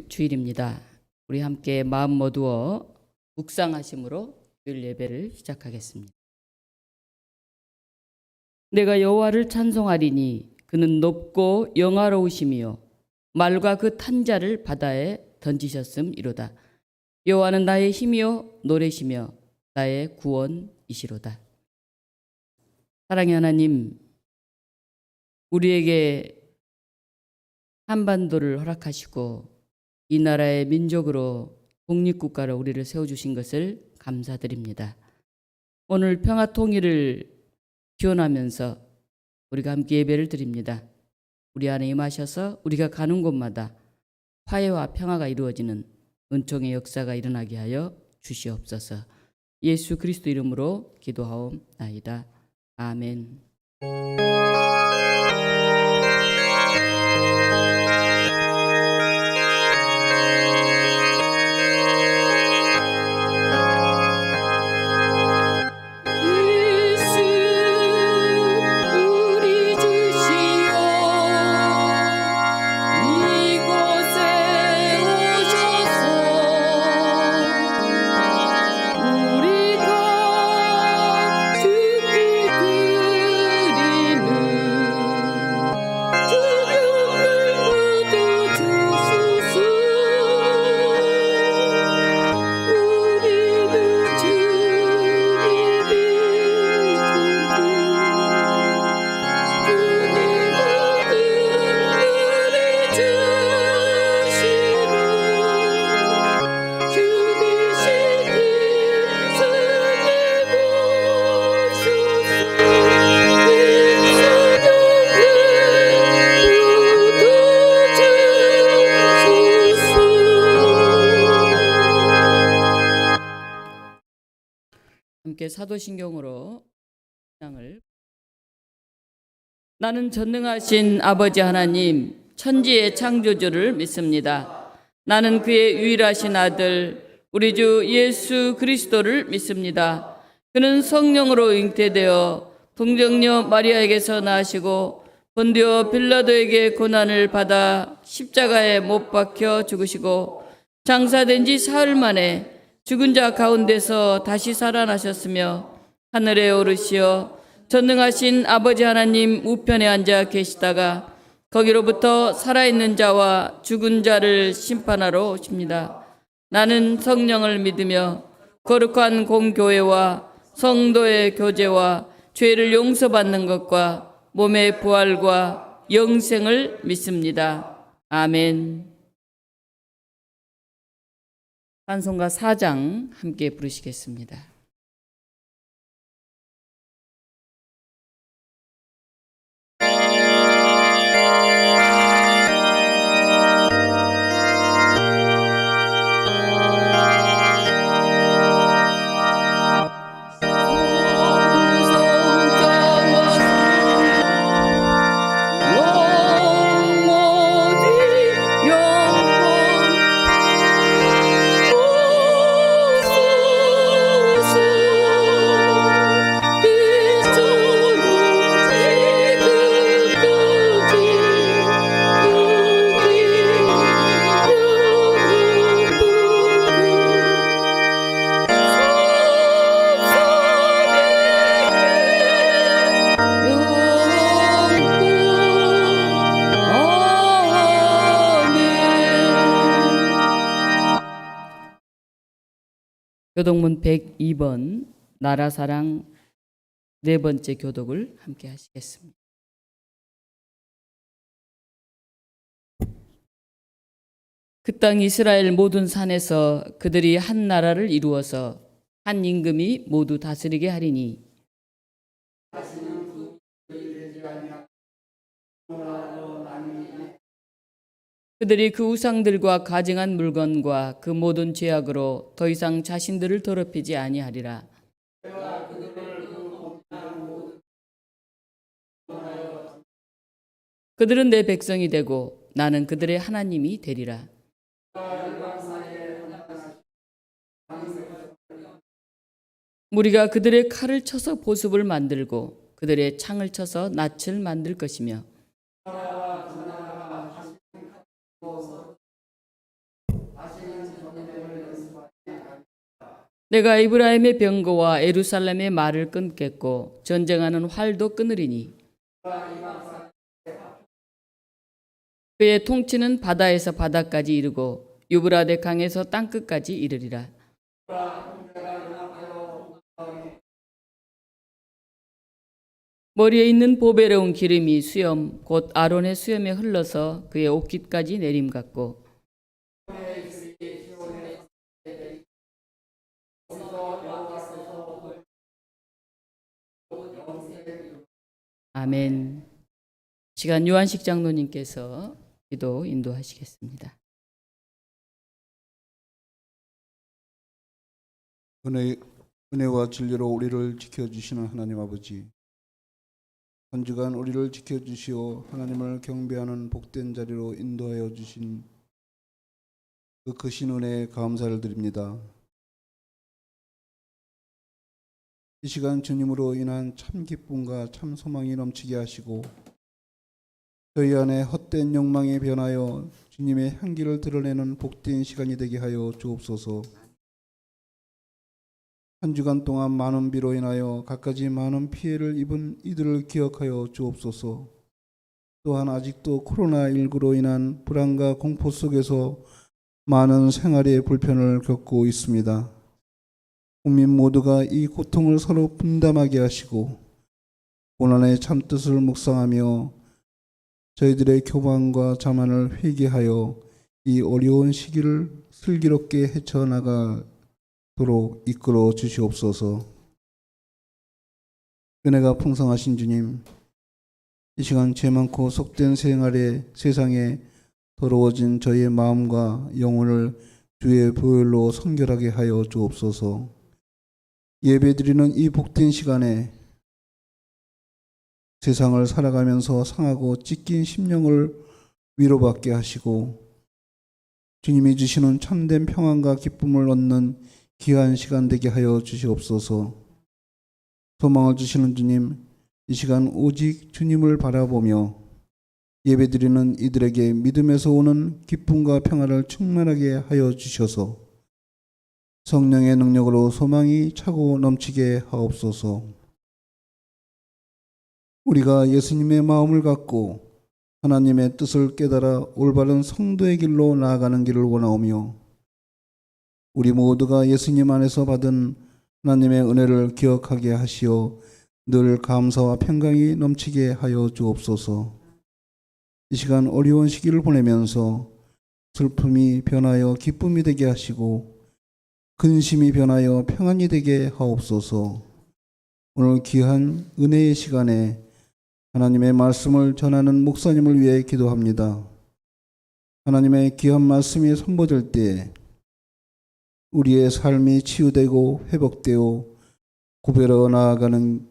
주일입니다. 우리 함께 마음 모두어 묵상하심으로 주일 예배를 시작하겠습니다. 내가 여호와를 찬송하리니 그는 높고 영화로우시며 말과 그 탄 자를 바다에 던지셨음이로다. 여호와는 나의 힘이요 노래시며 나의 구원이시로다. 사랑의 하나님, 우리에게 한반도를 허락하시고 이 나라의 민족으로 독립국가로 우리를 세워주신 것을 감사드립니다. 오늘 평화 통일을 기원하면서 우리가 함께 예배를 드립니다. 우리 안에 임하셔서 우리가 가는 곳마다 화해와 평화가 이루어지는 은총의 역사가 일어나게 하여 주시옵소서. 예수 그리스도 이름으로 기도하옵나이다. 아멘. 함께 사도신경으로 찬양을. 나는 전능하신 아버지 하나님 천지의 창조주를 믿습니다. 나는 그의 유일하신 아들 우리 주 예수 그리스도를 믿습니다. 그는 성령으로 잉태되어 동정녀 마리아에게서 나시고 본디오 빌라도에게 고난을 받아 십자가에 못 박혀 죽으시고 장사된 지 사흘 만에 죽은 자 가운데서 다시 살아나셨으며 하늘에 오르시어 전능하신 아버지 하나님 우편에 앉아 계시다가 거기로부터 살아있는 자와 죽은 자를 심판하러 오십니다. 나는 성령을 믿으며 거룩한 공교회와 성도의 교제와 죄를 용서받는 것과 몸의 부활과 영생을 믿습니다. 아멘. 찬송가 4장 함께 부르시겠습니다. 교독문 102번 나라사랑 네 번째 교독을 함께 하시겠습니다. 그 땅 이스라엘 모든 산에서 그들이 한 나라를 이루어서 한 임금이 모두 다스리게 하리니 그들이 그 우상들과 가증한 물건과 그 모든 죄악으로 더 이상 자신들을 더럽히지 아니하리라. 그들은 내 백성이 되고 나는 그들의 하나님이 되리라. 무리가 그들의 칼을 쳐서 보습을 만들고 그들의 창을 쳐서 낯을 만들 것이며 내가 이브라임의 병거와 예루살렘의 말을 끊겠고 전쟁하는 활도 끊으리니 그의 통치는 바다에서 바다까지 이르고 유브라데 강에서 땅끝까지 이르리라. 머리에 있는 보배로운 기름이 수염 곧 아론의 수염에 흘러서 그의 옷깃까지 내림 같고 아멘. 시간 요한식 장로님께서 기도 인도하시겠습니다. 은혜와 진리로 우리를 지켜주시는 하나님 아버지, 한 주간 우리를 지켜주시어 하나님을 경배하는 복된 자리로 인도하여 주신 그 크신 은혜에 감사를 드립니다. 이 시간 주님으로 인한 참 기쁨과 참 소망이 넘치게 하시고 저희 안에 헛된 욕망에 변하여 주님의 향기를 드러내는 복된 시간이 되게 하여 주옵소서. 한 주간 동안 많은 비로 인하여 갖가지 많은 피해를 입은 이들을 기억하여 주옵소서. 또한 아직도 코로나19로 인한 불안과 공포 속에서 많은 생활의 불편을 겪고 있습니다. 국민 모두가 이 고통을 서로 분담하게 하시고 고난의 참뜻을 묵상하며 저희들의 교만과 자만을 회개하여 이 어려운 시기를 슬기롭게 헤쳐나가도록 이끌어 주시옵소서. 은혜가 풍성하신 주님, 이 시간 죄 많고 속된 생활에 세상에 더러워진 저희의 마음과 영혼을 주의 보혈로 성결하게 하여 주옵소서. 예배드리는 이 복된 시간에 세상을 살아가면서 상하고 찢긴 심령을 위로받게 하시고 주님이 주시는 참된 평안과 기쁨을 얻는 귀한 시간 되게 하여 주시옵소서. 소망을 주시는 주님, 이 시간 오직 주님을 바라보며 예배드리는 이들에게 믿음에서 오는 기쁨과 평안을 충만하게 하여 주셔서 성령의 능력으로 소망이 차고 넘치게 하옵소서. 우리가 예수님의 마음을 갖고 하나님의 뜻을 깨달아 올바른 성도의 길로 나아가는 길을 원하오며 우리 모두가 예수님 안에서 받은 하나님의 은혜를 기억하게 하시어 늘 감사와 평강이 넘치게 하여 주옵소서. 이 시간 어려운 시기를 보내면서 슬픔이 변하여 기쁨이 되게 하시고 근심이 변하여 평안이 되게 하옵소서. 오늘 귀한 은혜의 시간에 하나님의 말씀을 전하는 목사님을 위해 기도합니다. 하나님의 귀한 말씀이 선포될 때 우리의 삶이 치유되고 회복되어 구별어 나아갈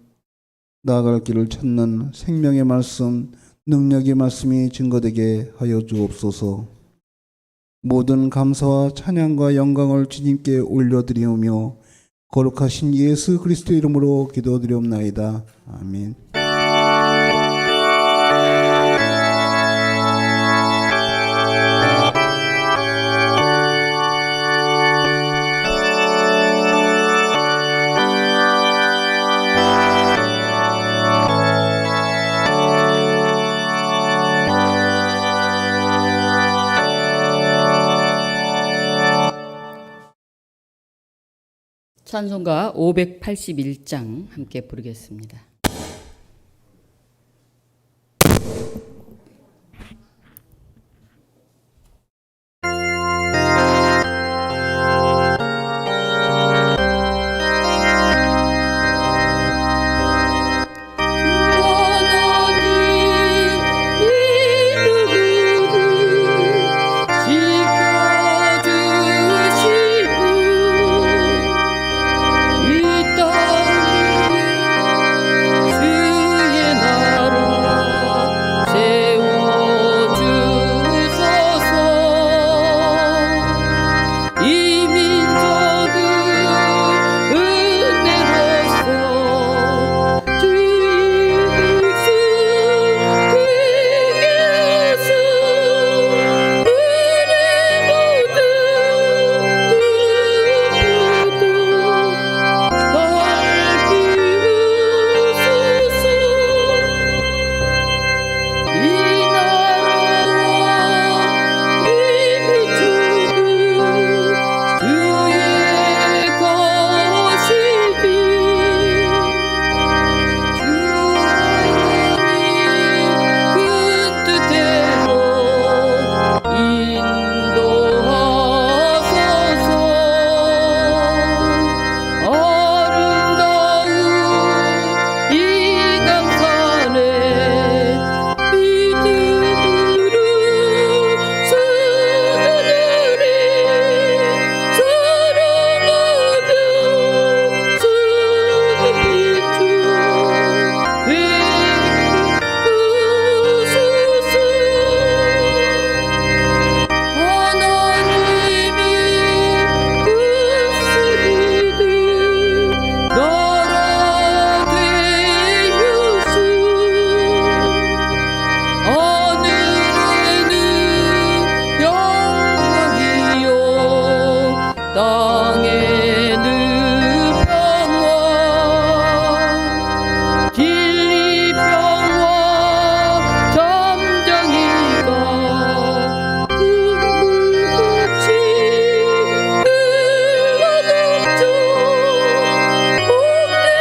길을 찾는 생명의 말씀, 능력의 말씀이 증거되게 하여 주옵소서. 모든 감사와 찬양과 영광을 주님께 올려드리오며 거룩하신 예수 그리스도의 이름으로 기도드리옵나이다. 아멘. 찬송가 581장 함께 부르겠습니다. 이 땅 땅에는 평화 진리 평화 잠정이가 그물같이 흘러넘쳐 복된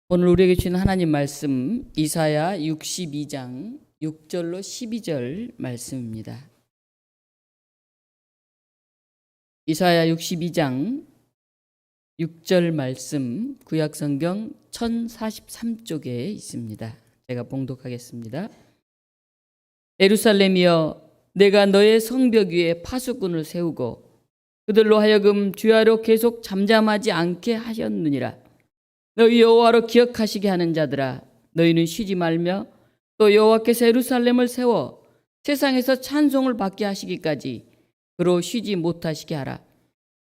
오늘 우리에게 주신 하나님 말씀 이사야 62장 6절로 12절 말씀입니다. 이사야 62장 6절 말씀 구약성경 1043쪽에 있습니다. 제가 봉독하겠습니다. 예루살렘이여 내가 너의 성벽 위에 파수꾼을 세우고 그들로 하여금 주야로 계속 잠잠하지 않게 하셨느니라. 너희 여호와로 기억하시게 하는 자들아 너희는 쉬지 말며 또 여호와께서 예루살렘을 세워 세상에서 찬송을 받게 하시기까지 그로 쉬지 못하시게 하라.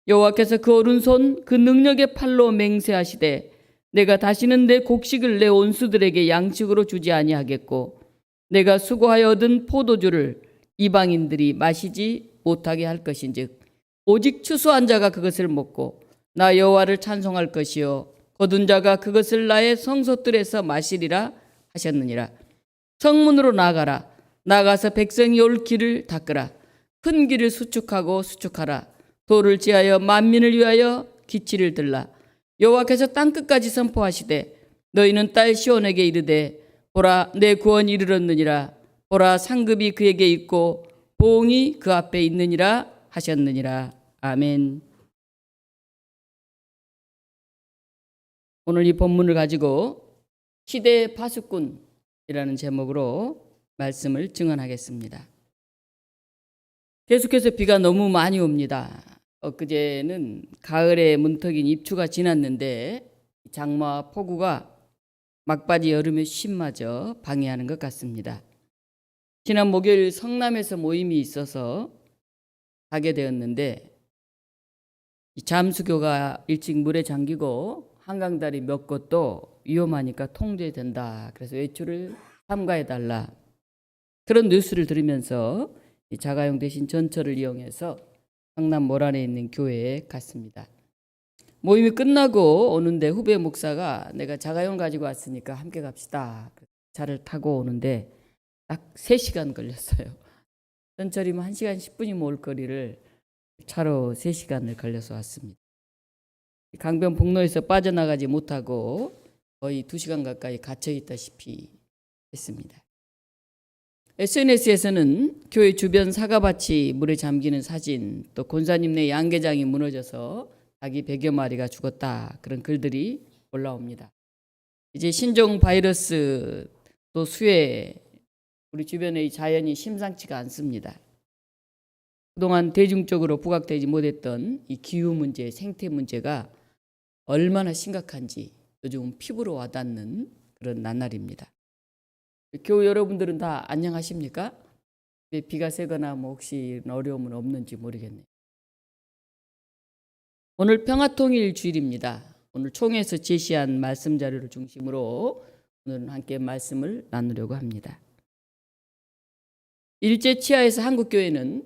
여호와께서 그 오른손 그 능력의 팔로 맹세하시되 내가 다시는 내 곡식을 내 온수들에게 양식으로 주지 아니하겠고 내가 수고하여 얻은 포도주를 이방인들이 마시지 못하게 할 것인즉 오직 추수한 자가 그것을 먹고 나 여호와를 찬송할 것이요 거둔 자가 그것을 나의 성소들에서 마시리라 하셨느니라. 성문으로 나가라. 나가서 백성이 올 길을 닦으라. 큰 길을 수축하라. 도를 지하여 만민을 위하여 기치를 들라. 여호와께서 땅끝까지 선포하시되 너희는 딸 시온에게 이르되 보라 내 구원이 이르렀느니라. 보라 상급이 그에게 있고 보응이 그 앞에 있느니라 하셨느니라. 아멘. 오늘 이 본문을 가지고 시대의 파수꾼이라는 제목으로 말씀을 증언하겠습니다. 계속해서 비가 너무 많이 옵니다. 엊그제는 가을의 문턱인 입추가 지났는데 장마와 폭우가 막바지 여름의 쉼마저 방해하는 것 같습니다. 지난 목요일 성남에서 모임이 있어서 가게 되었는데 잠수교가 일찍 물에 잠기고 한강다리 몇 곳도 위험하니까 통제된다. 그래서 외출을 삼가해달라. 그런 뉴스를 들으면서 자가용 대신 전철을 이용해서 성남 모란에 있는 교회에 갔습니다. 모임이 끝나고 오는데 후배 목사가 내가 자가용 가지고 왔으니까 함께 갑시다. 차를 타고 오는데 딱 3시간 걸렸어요. 전철이면 1시간 10분이면 올 거리를 차로 3시간을 걸려서 왔습니다. 강변 북로에서 빠져나가지 못하고 거의 2시간 가까이 갇혀있다시피 했습니다. SNS에서는 교회 주변 사과밭이 물에 잠기는 사진, 또 권사님네 양계장이 무너져서 닭이 100여 마리가 죽었다, 그런 글들이 올라옵니다. 이제 신종 바이러스 또 수해, 우리 주변의 자연이 심상치가 않습니다. 그동안 대중적으로 부각되지 못했던 이 기후 문제, 생태 문제가 얼마나 심각한지 요즘 피부로 와닿는 그런 나날입니다. 교우 여러분들은 다 안녕하십니까? 비가 새거나 뭐 혹시 어려움은 없는지 모르겠네요. 오늘 평화통일 주일입니다. 오늘 총회에서 제시한 말씀 자료를 중심으로 오늘은 함께 말씀을 나누려고 합니다. 일제 치하에서 한국교회는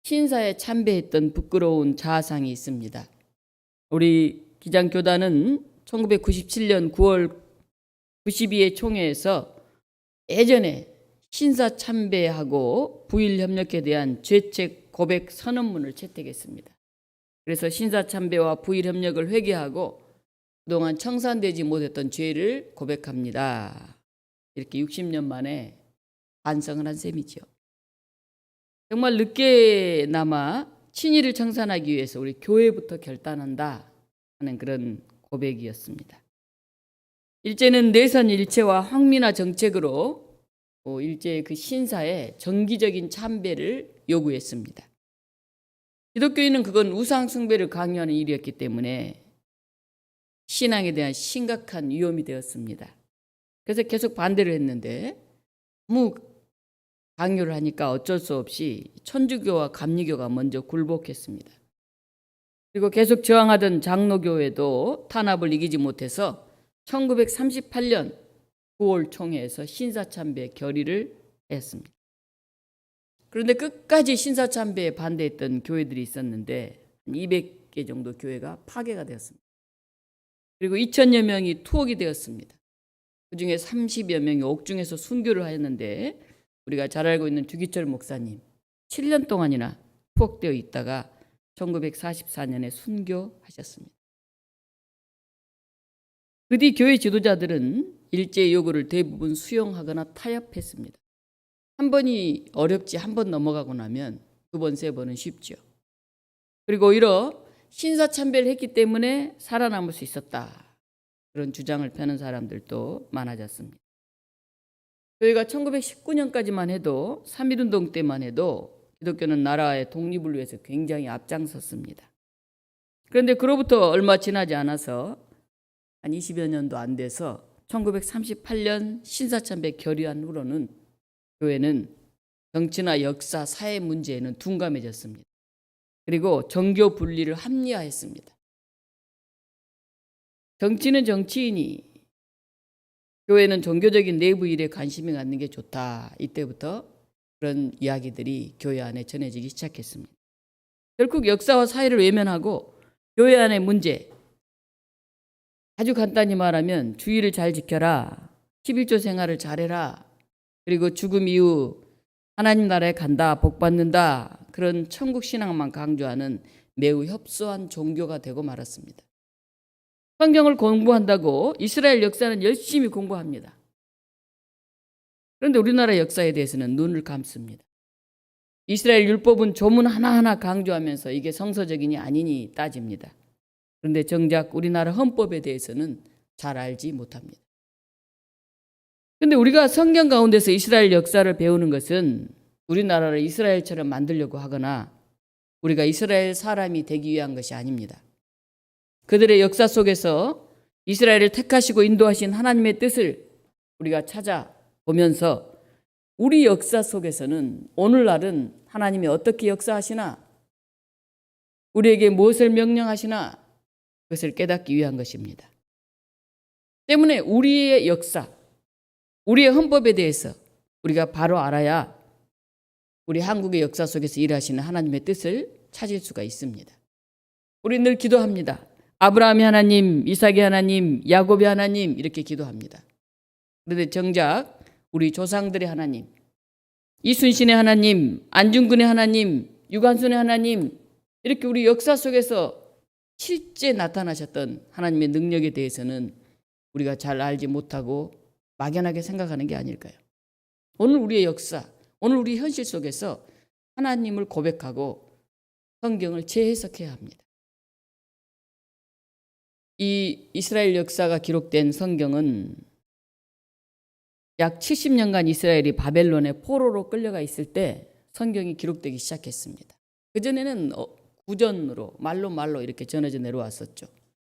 신사에 참배했던 부끄러운 자아상이 있습니다. 우리 기장교단은 1997년 9월 92회 총회에서 예전에 신사 참배하고 부일 협력에 대한 죄책 고백 선언문을 채택했습니다. 그래서 신사 참배와 부일 협력을 회개하고 그동안 청산되지 못했던 죄를 고백합니다. 이렇게 60년 만에 반성을 한 셈이죠. 정말 늦게나마 친일을 청산하기 위해서 우리 교회부터 결단한다 하는 그런 고백이었습니다. 일제는 내선 일체와 황민화 정책으로 일제의 그 신사에 정기적인 참배를 요구했습니다. 기독교인은 그건 우상 숭배를 강요하는 일이었기 때문에 신앙에 대한 심각한 위험이 되었습니다. 그래서 계속 반대를 했는데 너무 강요를 하니까 어쩔 수 없이 천주교와 감리교가 먼저 굴복했습니다. 그리고 계속 저항하던 장로교회도 탄압을 이기지 못해서 1938년 9월 총회에서 신사참배 결의를 했습니다. 그런데 끝까지 신사참배에 반대했던 교회들이 있었는데 200개 정도 교회가 파괴가 되었습니다. 그리고 2,000여 명이 투옥이 되었습니다. 그중에 30여 명이 옥중에서 순교를 하였는데 우리가 잘 알고 있는 주기철 목사님 7년 동안이나 투옥되어 있다가 1944년에 순교하셨습니다. 그 뒤 교회 지도자들은 일제의 요구를 대부분 수용하거나 타협했습니다. 한 번이 어렵지 한 번 넘어가고 나면 두 번, 세 번은 쉽죠. 그리고 오히려 신사참배를 했기 때문에 살아남을 수 있었다. 그런 주장을 펴는 사람들도 많아졌습니다. 저희가 1919년까지만 해도 3.1운동 때만 해도 기독교는 나라의 독립을 위해서 굉장히 앞장섰습니다. 그런데 그로부터 얼마 지나지 않아서 한 20여 년도 안 돼서 1938년 신사참배 결의안 후로는 교회는 정치나 역사, 사회 문제에는 둔감해졌습니다. 그리고 정교 분리를 합리화했습니다. 정치는 정치인이, 교회는 종교적인 내부 일에 관심이 갖는 게 좋다. 이때부터 그런 이야기들이 교회 안에 전해지기 시작했습니다. 결국 역사와 사회를 외면하고 교회 안의 문제, 아주 간단히 말하면 주의를 잘 지켜라, 11조 생활을 잘해라, 그리고 죽음 이후 하나님 나라에 간다, 복 받는다, 그런 천국 신앙만 강조하는 매우 협소한 종교가 되고 말았습니다. 성경을 공부한다고 이스라엘 역사는 열심히 공부합니다. 그런데 우리나라 역사에 대해서는 눈을 감습니다. 이스라엘 율법은 조문 하나하나 강조하면서 이게 성서적이니 아니니 따집니다. 그런데 정작 우리나라 헌법에 대해서는 잘 알지 못합니다. 그런데 우리가 성경 가운데서 이스라엘 역사를 배우는 것은 우리나라를 이스라엘처럼 만들려고 하거나 우리가 이스라엘 사람이 되기 위한 것이 아닙니다. 그들의 역사 속에서 이스라엘을 택하시고 인도하신 하나님의 뜻을 우리가 찾아보면서 우리 역사 속에서는 오늘날은 하나님이 어떻게 역사하시나, 우리에게 무엇을 명령하시나, 그것을 깨닫기 위한 것입니다. 때문에 우리의 역사, 우리의 헌법에 대해서 우리가 바로 알아야 우리 한국의 역사 속에서 일하시는 하나님의 뜻을 찾을 수가 있습니다. 우리 늘 기도합니다. 아브라함의 하나님, 이삭의 하나님, 야곱의 하나님 이렇게 기도합니다. 그런데 정작 우리 조상들의 하나님, 이순신의 하나님, 안중근의 하나님, 유관순의 하나님, 이렇게 우리 역사 속에서 실제 나타나셨던 하나님의 능력에 대해서는 우리가 잘 알지 못하고 막연하게 생각하는 게 아닐까요? 오늘 우리의 역사, 오늘 우리 현실 속에서 하나님을 고백하고 성경을 재해석해야 합니다. 이 이스라엘 역사가 기록된 성경은 약 70년간 이스라엘이 바벨론의 포로로 끌려가 있을 때 성경이 기록되기 시작했습니다. 그전에는 구전으로 말로 이렇게 전해져 내려왔었죠.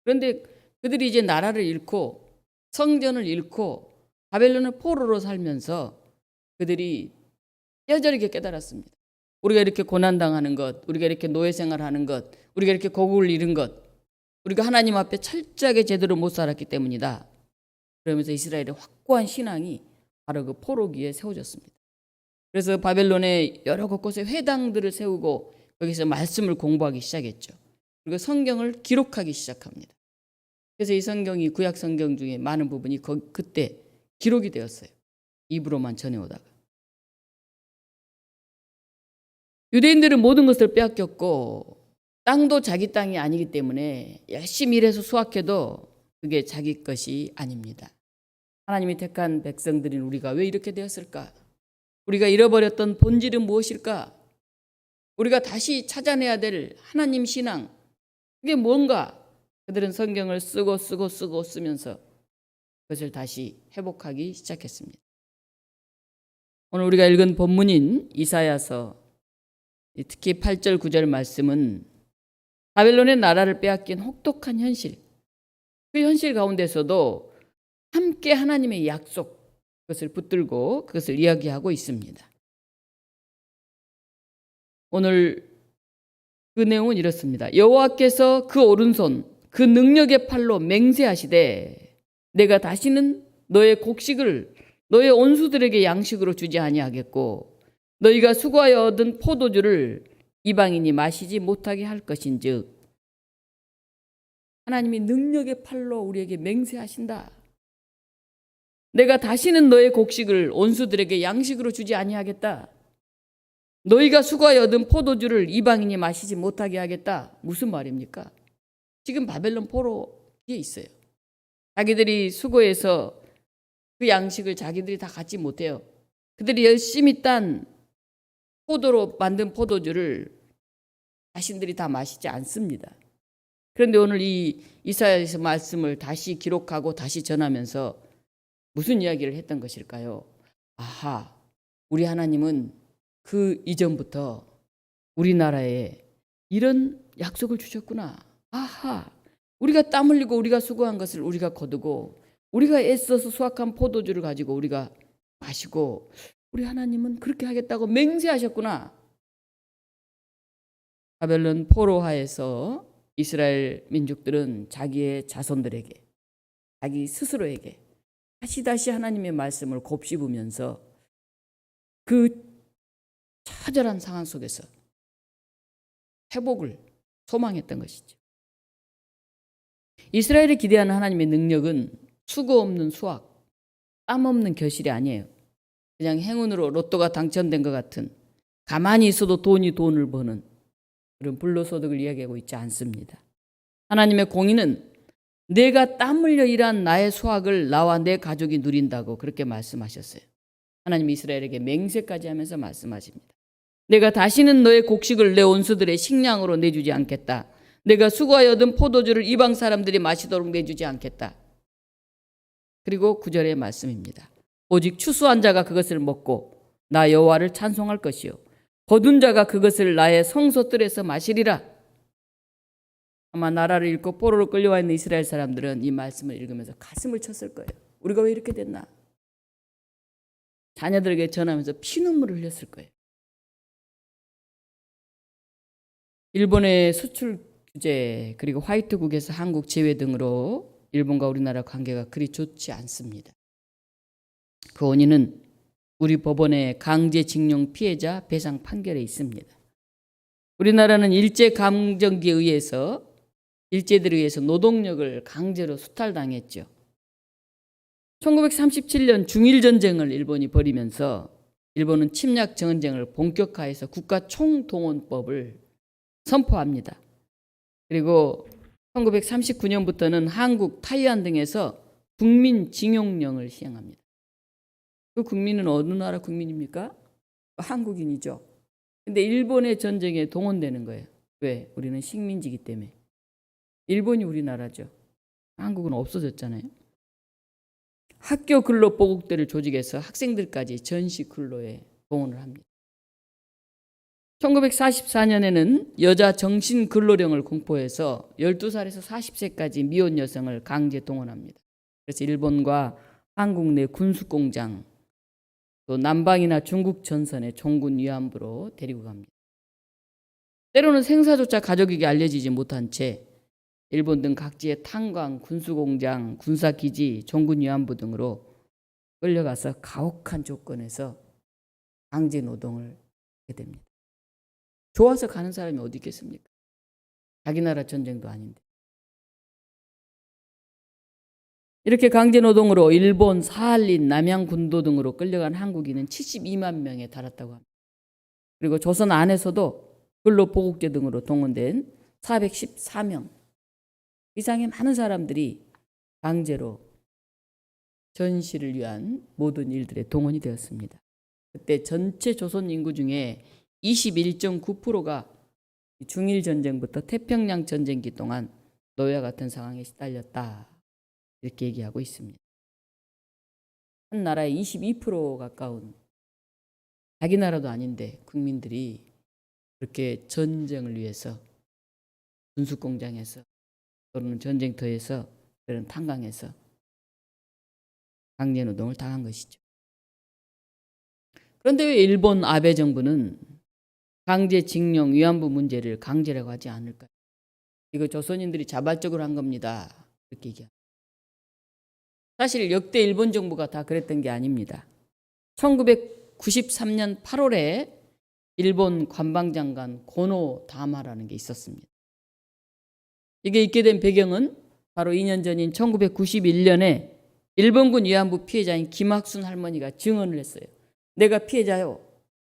그런데 그들이 이제 나라를 잃고 성전을 잃고 바벨론의 포로로 살면서 그들이 뼈저리게 깨달았습니다. 우리가 이렇게 고난당하는 것, 우리가 이렇게 노예생활하는 것, 우리가 이렇게 고국을 잃은 것, 우리가 하나님 앞에 철저하게 제대로 못 살았기 때문이다. 그러면서 이스라엘의 확고한 신앙이 바로 그 포로기에 세워졌습니다. 그래서 바벨론의 여러 곳곳에 회당들을 세우고 거기서 말씀을 공부하기 시작했죠. 그리고 성경을 기록하기 시작합니다. 그래서 이 성경이 구약 성경 중에 많은 부분이 그때 기록이 되었어요. 입으로만 전해오다가. 유대인들은 모든 것을 빼앗겼고 땅도 자기 땅이 아니기 때문에 열심히 일해서 수확해도 그게 자기 것이 아닙니다. 하나님이 택한 백성들인 우리가 왜 이렇게 되었을까? 우리가 잃어버렸던 본질은 무엇일까? 우리가 다시 찾아내야 될 하나님 신앙, 그게 뭔가? 그들은 성경을 쓰면서 그것을 다시 회복하기 시작했습니다. 오늘 우리가 읽은 본문인 이사야서 특히 8절 9절 말씀은 바벨론의 나라를 빼앗긴 혹독한 현실, 그 현실 가운데서도 함께 하나님의 약속, 그것을 붙들고 그것을 이야기하고 있습니다. 오늘 그 내용은 이렇습니다. 여호와께서 그 오른손 그 능력의 팔로 맹세하시되 내가 다시는 너의 곡식을 너의 온수들에게 양식으로 주지 아니하겠고 너희가 수고하여 얻은 포도주를 이방인이 마시지 못하게 할 것인즉. 하나님이 능력의 팔로 우리에게 맹세하신다. 내가 다시는 너의 곡식을 온수들에게 양식으로 주지 아니하겠다. 너희가 수고하여 얻은 포도주를 이방인이 마시지 못하게 하겠다. 무슨 말입니까? 지금 바벨론 포로에 있어요. 자기들이 수고해서 그 양식을 자기들이 다 갖지 못해요. 그들이 열심히 딴 포도로 만든 포도주를 자신들이 다 마시지 않습니다. 그런데 오늘 이 이사야서 말씀을 다시 기록하고 다시 전하면서 무슨 이야기를 했던 것일까요? 아하, 우리 하나님은 그 이전부터 우리나라에 이런 약속을 주셨구나. 아하, 우리가 땀 흘리고 우리가 수고한 것을 우리가 거두고 우리가 애써서 수확한 포도주를 가지고 우리가 마시고 우리 하나님은 그렇게 하겠다고 맹세하셨구나. 바벨론 포로하에서 이스라엘 민족들은 자기의 자손들에게 자기 스스로에게 다시 하나님의 말씀을 곱씹으면서 그 처절한 상황 속에서 회복을 소망했던 것이죠. 이스라엘이 기대하는 하나님의 능력은 수고 없는 수확, 땀 없는 겨실이 아니에요. 그냥 행운으로 로또가 당첨된 것 같은 가만히 있어도 돈을 버는 그런 불로소득을 이야기하고 있지 않습니다. 하나님의 공의는 내가 땀 흘려 일한 나의 수확을 나와 내 가족이 누린다고 그렇게 말씀하셨어요. 하나님이 이스라엘에게 맹세까지 하면서 말씀하십니다. 내가 다시는 너의 곡식을 내 온수들의 식량으로 내주지 않겠다. 내가 수고하여 얻은 포도주를 이방 사람들이 마시도록 내주지 않겠다. 그리고 9절의 말씀입니다. 오직 추수한 자가 그것을 먹고 나 여호와를 찬송할 것이요 거둔 자가 그것을 나의 성소뜰에서 마시리라. 아마 나라를 잃고 포로로 끌려와 있는 이스라엘 사람들은 이 말씀을 읽으면서 가슴을 쳤을 거예요. 우리가 왜 이렇게 됐나? 자녀들에게 전하면서 피눈물을 흘렸을 거예요. 일본의 수출 규제 그리고 화이트국에서 한국 제외 등으로 일본과 우리나라 관계가 그리 좋지 않습니다. 그 원인은 우리 법원의 강제징용 피해자 배상 판결에 있습니다. 우리나라는 일제강점기에 의해서 일제들에 의해서 노동력을 강제로 수탈당했죠. 1937년 중일전쟁을 일본이 벌이면서 일본은 침략 전쟁을 본격화해서 국가총동원법을 선포합니다. 그리고 1939년부터는 한국, 타이완 등에서 국민징용령을 시행합니다. 그 국민은 어느 나라 국민입니까? 한국인이죠. 근데 일본의 전쟁에 동원되는 거예요. 왜? 우리는 식민지이기 때문에. 일본이 우리나라죠. 한국은 없어졌잖아요. 학교 근로 보국대를 조직해서 학생들까지 전시 근로에 동원을 합니다. 1944년에는 여자 정신 근로령을 공포해서 12살에서 40세까지 미혼 여성을 강제 동원합니다. 그래서 일본과 한국 내 군수공장 또 남방이나 중국 전선의 종군 위안부로 데리고 갑니다. 때로는 생사조차 가족에게 알려지지 못한 채 일본 등 각지의 탄광, 군수공장, 군사기지, 종군 위안부 등으로 끌려가서 가혹한 조건에서 강제 노동을 하게 됩니다. 좋아서 가는 사람이 어디 있겠습니까? 자기 나라 전쟁도 아닌데. 이렇게 강제노동으로 일본, 사할린, 남양군도 등으로 끌려간 한국인은 72만 명에 달했다고 합니다. 그리고 조선 안에서도 근로보국제 등으로 동원된 414명 이상의 많은 사람들이 강제로 전시를 위한 모든 일들에 동원이 되었습니다. 그때 전체 조선 인구 중에 21.9%가 중일 전쟁부터 태평양 전쟁기 동안 노예와 같은 상황에 시달렸다. 이렇게 얘기하고 있습니다. 한 나라의 22% 가까운 자기 나라도 아닌데 국민들이 그렇게 전쟁을 위해서 군수공장에서 또는 전쟁터에서 그런 탄광에서 강제노동을 당한 것이죠. 그런데 왜 일본 아베 정부는 강제징용 위안부 문제를 강제라고 하지 않을까요? 이거 조선인들이 자발적으로 한 겁니다. 이렇게 얘기합니다. 사실 역대 일본 정부가 다 그랬던 게 아닙니다. 1993년 8월에 일본 관방장관 고노 다마라는 게 있었습니다. 이게 있게 된 배경은 바로 2년 전인 1991년에 일본군 위안부 피해자인 김학순 할머니가 증언을 했어요. 내가 피해자요.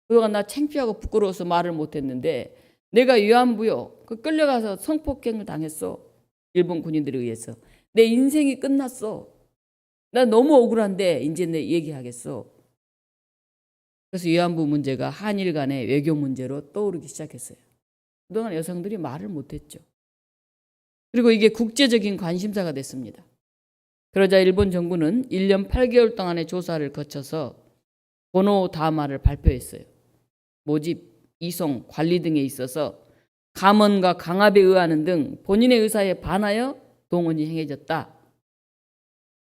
그동안 나 창피하고 부끄러워서 말을 못했는데 내가 위안부요. 끌려가서 성폭행을 당했어. 일본 군인들에 의해서. 내 인생이 끝났어. 나 너무 억울한데 이제 내 얘기하겠어. 그래서 위안부 문제가 한일 간의 외교 문제로 떠오르기 시작했어요. 그동안 여성들이 말을 못했죠. 그리고 이게 국제적인 관심사가 됐습니다. 그러자 일본 정부는 1년 8개월 동안의 조사를 거쳐서 고노 다마를 발표했어요. 모집, 이송, 관리 등에 있어서 감언과 강압에 의하는 등 본인의 의사에 반하여 동원이 행해졌다.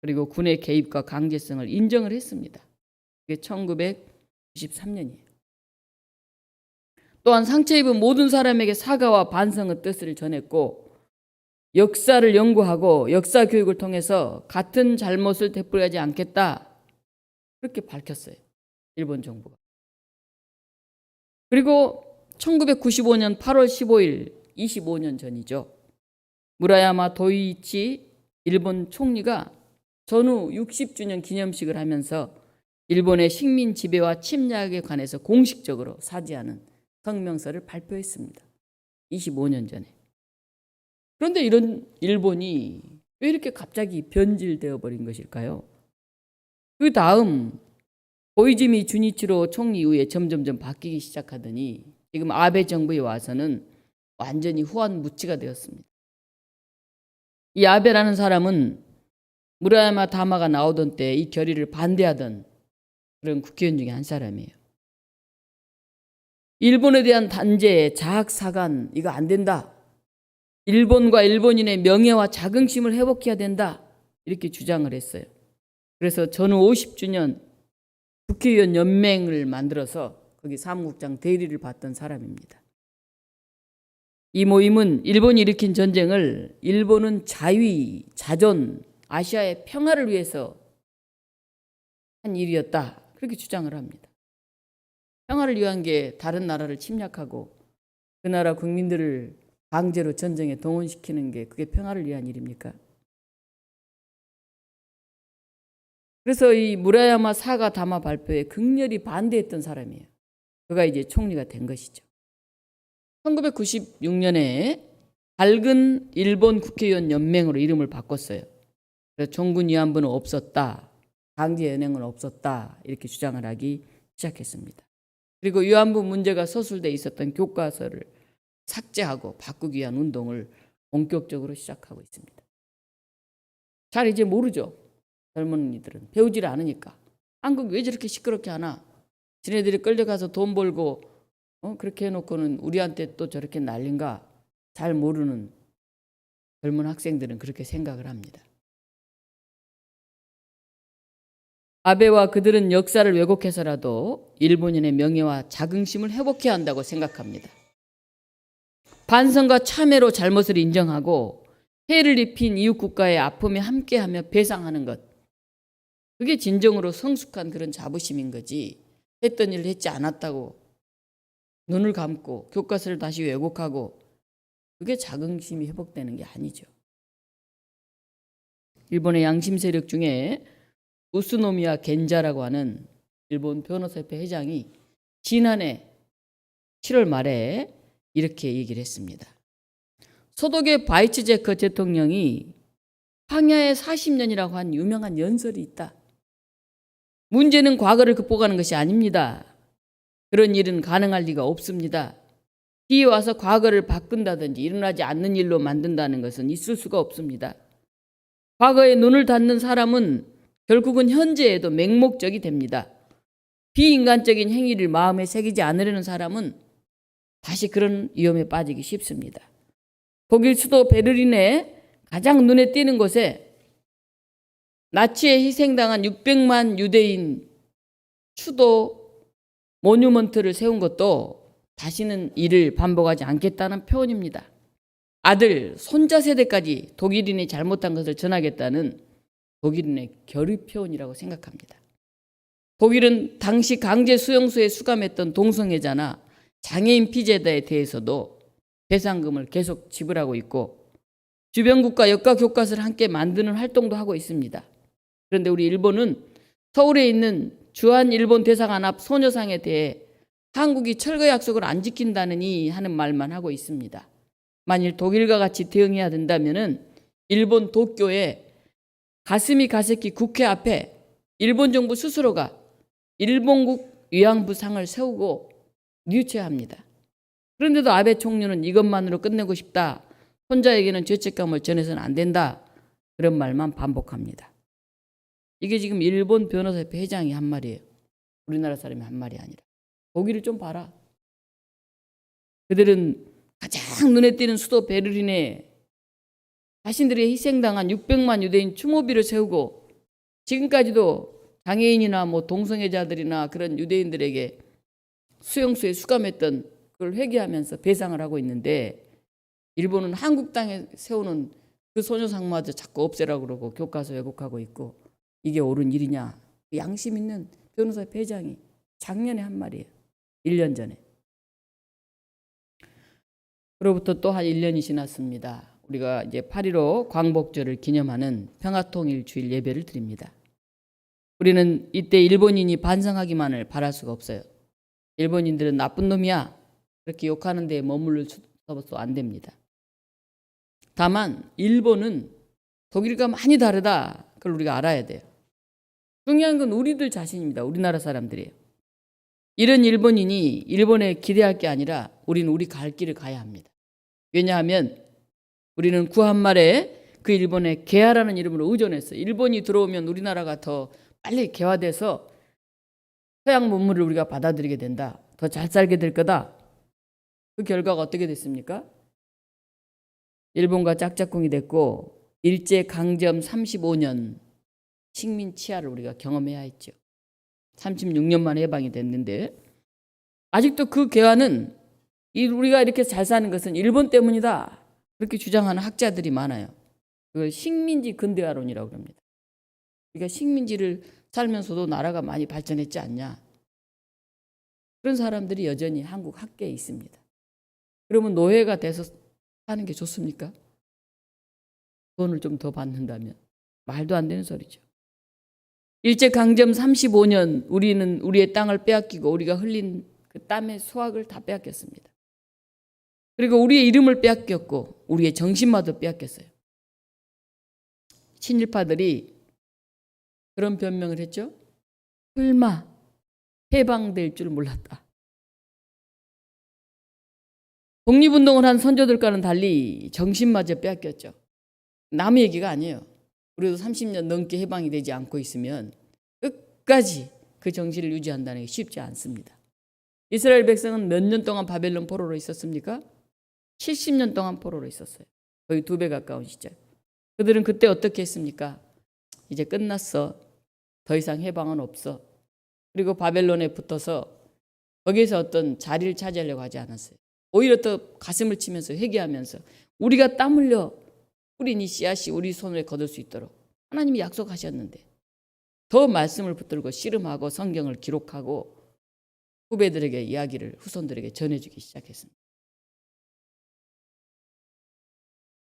그리고 군의 개입과 강제성을 인정을 했습니다. 이게 1993년이에요. 또한 상처 입은 모든 사람에게 사과와 반성의 뜻을 전했고 역사를 연구하고 역사 교육을 통해서 같은 잘못을 되풀이하지 않겠다. 그렇게 밝혔어요. 일본 정부가. 그리고 1995년 8월 15일 25년 전이죠. 무라야마 도이치 일본 총리가 전후 60주년 기념식을 하면서 일본의 식민 지배와 침략에 관해서 공식적으로 사죄하는 성명서를 발표했습니다. 25년 전에. 그런데 이런 일본이 왜 이렇게 갑자기 변질되어 버린 것일까요? 그 다음 고이즈미 주니치로 총리 이후에 점점점 바뀌기 시작하더니 지금 아베 정부에 와서는 완전히 후한무치가 되었습니다. 이 아베라는 사람은 무라야마 다마가 나오던 때 이 결의를 반대하던 그런 국회의원 중에 한 사람이에요. 일본에 대한 단죄, 자학사관 이거 안 된다. 일본과 일본인의 명예와 자긍심을 회복해야 된다. 이렇게 주장을 했어요. 그래서 전후 50주년 국회의원 연맹을 만들어서 거기 사무국장 대리를 받던 사람입니다. 이 모임은 일본이 일으킨 전쟁을 일본은 자위, 자존, 아시아의 평화를 위해서 한 일이었다. 그렇게 주장을 합니다. 평화를 위한 게 다른 나라를 침략하고 그 나라 국민들을 강제로 전쟁에 동원시키는 게 그게 평화를 위한 일입니까? 그래서 이 무라야마 사가 다마 발표에 극렬히 반대했던 사람이에요. 그가 이제 총리가 된 것이죠. 1996년에 밝은 일본 국회의원 연맹으로 이름을 바꿨어요. 그래서 종군 위안부는 없었다. 강제 연행은 없었다. 이렇게 주장을 하기 시작했습니다. 그리고 위안부 문제가 서술돼 있었던 교과서를 삭제하고 바꾸기 위한 운동을 본격적으로 시작하고 있습니다. 잘 이제 모르죠. 젊은이들은 배우지를 않으니까. 한국 왜 저렇게 시끄럽게 하나? 지네들이 끌려가서 돈 벌고 그렇게 해놓고는 우리한테 또 저렇게 난린가? 잘 모르는 젊은 학생들은 그렇게 생각을 합니다. 아베와 그들은 역사를 왜곡해서라도 일본인의 명예와 자긍심을 회복해야 한다고 생각합니다. 반성과 참회로 잘못을 인정하고 해를 입힌 이웃 국가의 아픔에 함께하며 배상하는 것. 그게 진정으로 성숙한 그런 자부심인 거지. 했던 일을 했지 않았다고 눈을 감고 교과서를 다시 왜곡하고 그게 자긍심이 회복되는 게 아니죠. 일본의 양심 세력 중에 우스노미야 겐자라고 하는 일본 변호사협회 회장이 지난해 7월 말에 이렇게 얘기를 했습니다. 소독의 바이츠제커 대통령이 황야의 40년이라고 한 유명한 연설이 있다. 문제는 과거를 극복하는 것이 아닙니다. 그런 일은 가능할 리가 없습니다. 뒤에 와서 과거를 바꾼다든지 일어나지 않는 일로 만든다는 것은 있을 수가 없습니다. 과거에 눈을 닫는 사람은 결국은 현재에도 맹목적이 됩니다. 비인간적인 행위를 마음에 새기지 않으려는 사람은 다시 그런 위험에 빠지기 쉽습니다. 독일 수도 베를린에 가장 눈에 띄는 곳에 나치에 희생당한 600만 유대인 추도 모뉴먼트를 세운 것도 다시는 이를 반복하지 않겠다는 표현입니다. 아들, 손자 세대까지 독일인이 잘못한 것을 전하겠다는 독일인의 결의 표현이라고 생각합니다. 독일은 당시 강제 수용소에 수감했던 동성애자나 장애인 피해자에 대해서도 배상금을 계속 지불하고 있고 주변국과 역과 교과서를 함께 만드는 활동도 하고 있습니다. 그런데 우리 일본은 서울에 있는 주한 일본 대사관 앞 소녀상에 대해 한국이 철거 약속을 안 지킨다느니 하는 말만 하고 있습니다. 만일 독일과 같이 대응해야 된다면은 일본 도쿄에 가스미 가세키 국회 앞에 일본 정부 스스로가 일본국 위안부 상을 세우고 뉘우쳐야 합니다. 그런데도 아베 총리는 이것만으로 끝내고 싶다. 손자에게는 죄책감을 전해서는 안 된다. 그런 말만 반복합니다. 이게 지금 일본 변호사협회 회장이 한 말이에요. 우리나라 사람이 한 말이 아니라. 독일을 좀 봐라. 그들은 가장 눈에 띄는 수도 베를린에 자신들이 희생당한 600만 유대인 추모비를 세우고 지금까지도 장애인이나 동성애자들이나 그런 유대인들에게 수용소에 수감했던 그걸 회개하면서 배상을 하고 있는데 일본은 한국 땅에 세우는 그 소녀상마저 자꾸 없애라고 그러고 교과서 왜곡하고 있고 이게 옳은 일이냐. 양심 있는 변호사 회장이 작년에 한 말이에요. 1년 전에. 그로부터 또 한 1년이 지났습니다. 우리가 이제 8.15 광복절을 기념하는 평화통일 주일 예배를 드립니다. 우리는 이때 일본인이 반성하기만을 바랄 수가 없어요. 일본인들은 나쁜 놈이야. 그렇게 욕하는 데에 머물러서도 안 됩니다. 다만 일본은 독일과 많이 다르다. 그걸 우리가 알아야 돼요. 중요한 건 우리들 자신입니다. 우리나라 사람들이에요. 이런 일본인이 일본에 기대할 게 아니라 우리는 우리 갈 길을 가야 합니다. 왜냐하면 우리는 구한말에 그 일본에 개화라는 이름으로 의존했어요. 일본이 들어오면 우리나라가 더 빨리 개화돼서 서양 문물을 우리가 받아들이게 된다. 더 잘 살게 될 거다. 그 결과가 어떻게 됐습니까? 일본과 짝짝꿍이 됐고 일제강점 35년 식민 치하를 우리가 경험해야 했죠. 36년 만에 해방이 됐는데 아직도 그 개화는 우리가 이렇게 잘 사는 것은 일본 때문이다. 그렇게 주장하는 학자들이 많아요. 그걸 식민지 근대화론이라고 합니다. 그러니까 식민지를 살면서도 나라가 많이 발전했지 않냐. 그런 사람들이 여전히 한국 학계에 있습니다. 그러면 노예가 돼서 사는 게 좋습니까? 돈을 좀 더 받는다면. 말도 안 되는 소리죠. 일제강점 35년 우리는 우리의 땅을 빼앗기고 우리가 흘린 그 땀의 수확을 다 빼앗겼습니다. 그리고 우리의 이름을 빼앗겼고 우리의 정신마저 빼앗겼어요. 친일파들이 그런 변명을 했죠. 설마 해방될 줄 몰랐다. 독립운동을 한 선조들과는 달리 정신마저 빼앗겼죠. 남의 얘기가 아니에요. 우리도 30년 넘게 해방이 되지 않고 있으면 끝까지 그 정신을 유지한다는 게 쉽지 않습니다. 이스라엘 백성은 몇 년 동안 바벨론 포로로 있었습니까? 70년 동안 포로로 있었어요. 거의 2배 가까운 시절. 그들은 그때 어떻게 했습니까? 이제 끝났어. 더 이상 해방은 없어. 그리고 바벨론에 붙어서 거기에서 어떤 자리를 차지하려고 하지 않았어요. 오히려 더 가슴을 치면서 회개하면서 우리가 땀 흘려 뿌린 이 씨앗이 우리 손에 거둘 수 있도록 하나님이 약속하셨는데 더 말씀을 붙들고 씨름하고 성경을 기록하고 후배들에게 이야기를 후손들에게 전해주기 시작했습니다.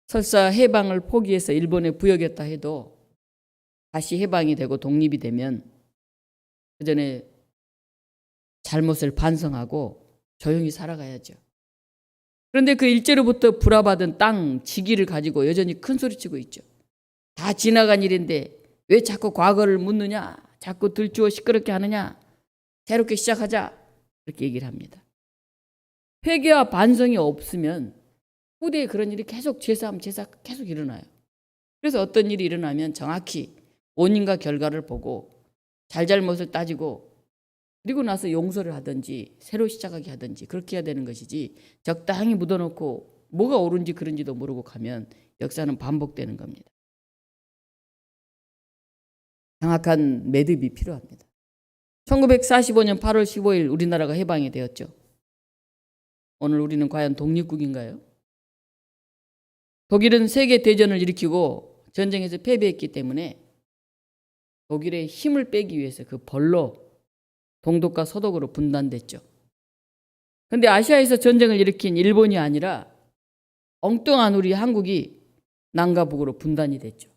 설사 해방을 포기해서 일본에 부역했다 해도 다시 해방이 되고 독립이 되면 그 전에 잘못을 반성하고 조용히 살아가야죠. 그런데 그 일제로부터 불화받은 땅, 지기를 가지고 여전히 큰 소리치고 있죠. 다 지나간 일인데 왜 자꾸 과거를 묻느냐? 자꾸 들추어 시끄럽게 하느냐? 새롭게 시작하자. 이렇게 얘기를 합니다. 회개와 반성이 없으면 후대에 그런 일이 계속 제사 계속 일어나요. 그래서 어떤 일이 일어나면 정확히 원인과 결과를 보고 잘잘못을 따지고 그리고 나서 용서를 하든지 새로 시작하게 하든지 그렇게 해야 되는 것이지 적당히 묻어놓고 뭐가 옳은지 그른지도 모르고 가면 역사는 반복되는 겁니다. 정확한 매듭이 필요합니다. 1945년 8월 15일 우리나라가 해방이 되었죠. 오늘 우리는 과연 독립국인가요? 독일은 세계 대전을 일으키고 전쟁에서 패배했기 때문에 독일의 힘을 빼기 위해서 그 벌로 동독과 서독으로 분단됐죠. 그런데 아시아에서 전쟁을 일으킨 일본이 아니라 엉뚱한 우리 한국이 남과 북으로 분단이 됐죠.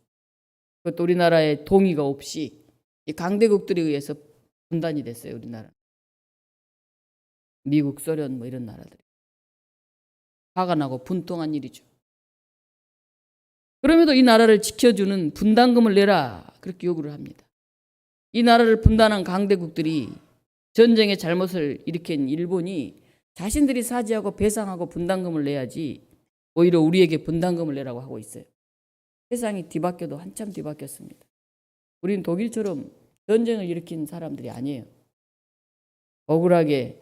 그것도 우리나라의 동의가 없이 이 강대국들에 의해서 분단이 됐어요. 우리나라, 미국, 소련 뭐 이런 나라들. 화가 나고 분통한 일이죠. 그럼에도 이 나라를 지켜주는 분담금을 내라 그렇게 요구를 합니다. 이 나라를 분단한 강대국들이 전쟁의 잘못을 일으킨 일본이 자신들이 사죄하고 배상하고 분담금을 내야지 오히려 우리에게 분담금을 내라고 하고 있어요. 세상이 뒤바뀌어도 한참 뒤바뀌었습니다. 우리는 독일처럼 전쟁을 일으킨 사람들이 아니에요. 억울하게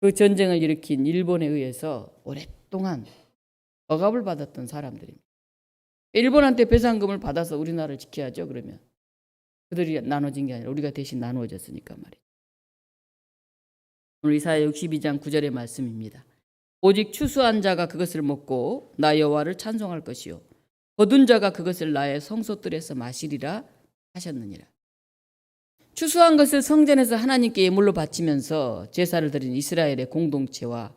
그 전쟁을 일으킨 일본에 의해서 오랫동안 억압을 받았던 사람들입니다. 일본한테 배상금을 받아서 우리나라를 지켜야죠. 그러면 그들이 나눠진 게 아니라 우리가 대신 나누어졌으니까 말이에요. 오늘 이사야 62장 9절의 말씀입니다. 오직 추수한 자가 그것을 먹고 나 여호와를 찬송할 것이요 거둔 자가 그것을 나의 성소들에서 마시리라 하셨느니라. 추수한 것을 성전에서 하나님께 예물로 바치면서 제사를 드린 이스라엘의 공동체와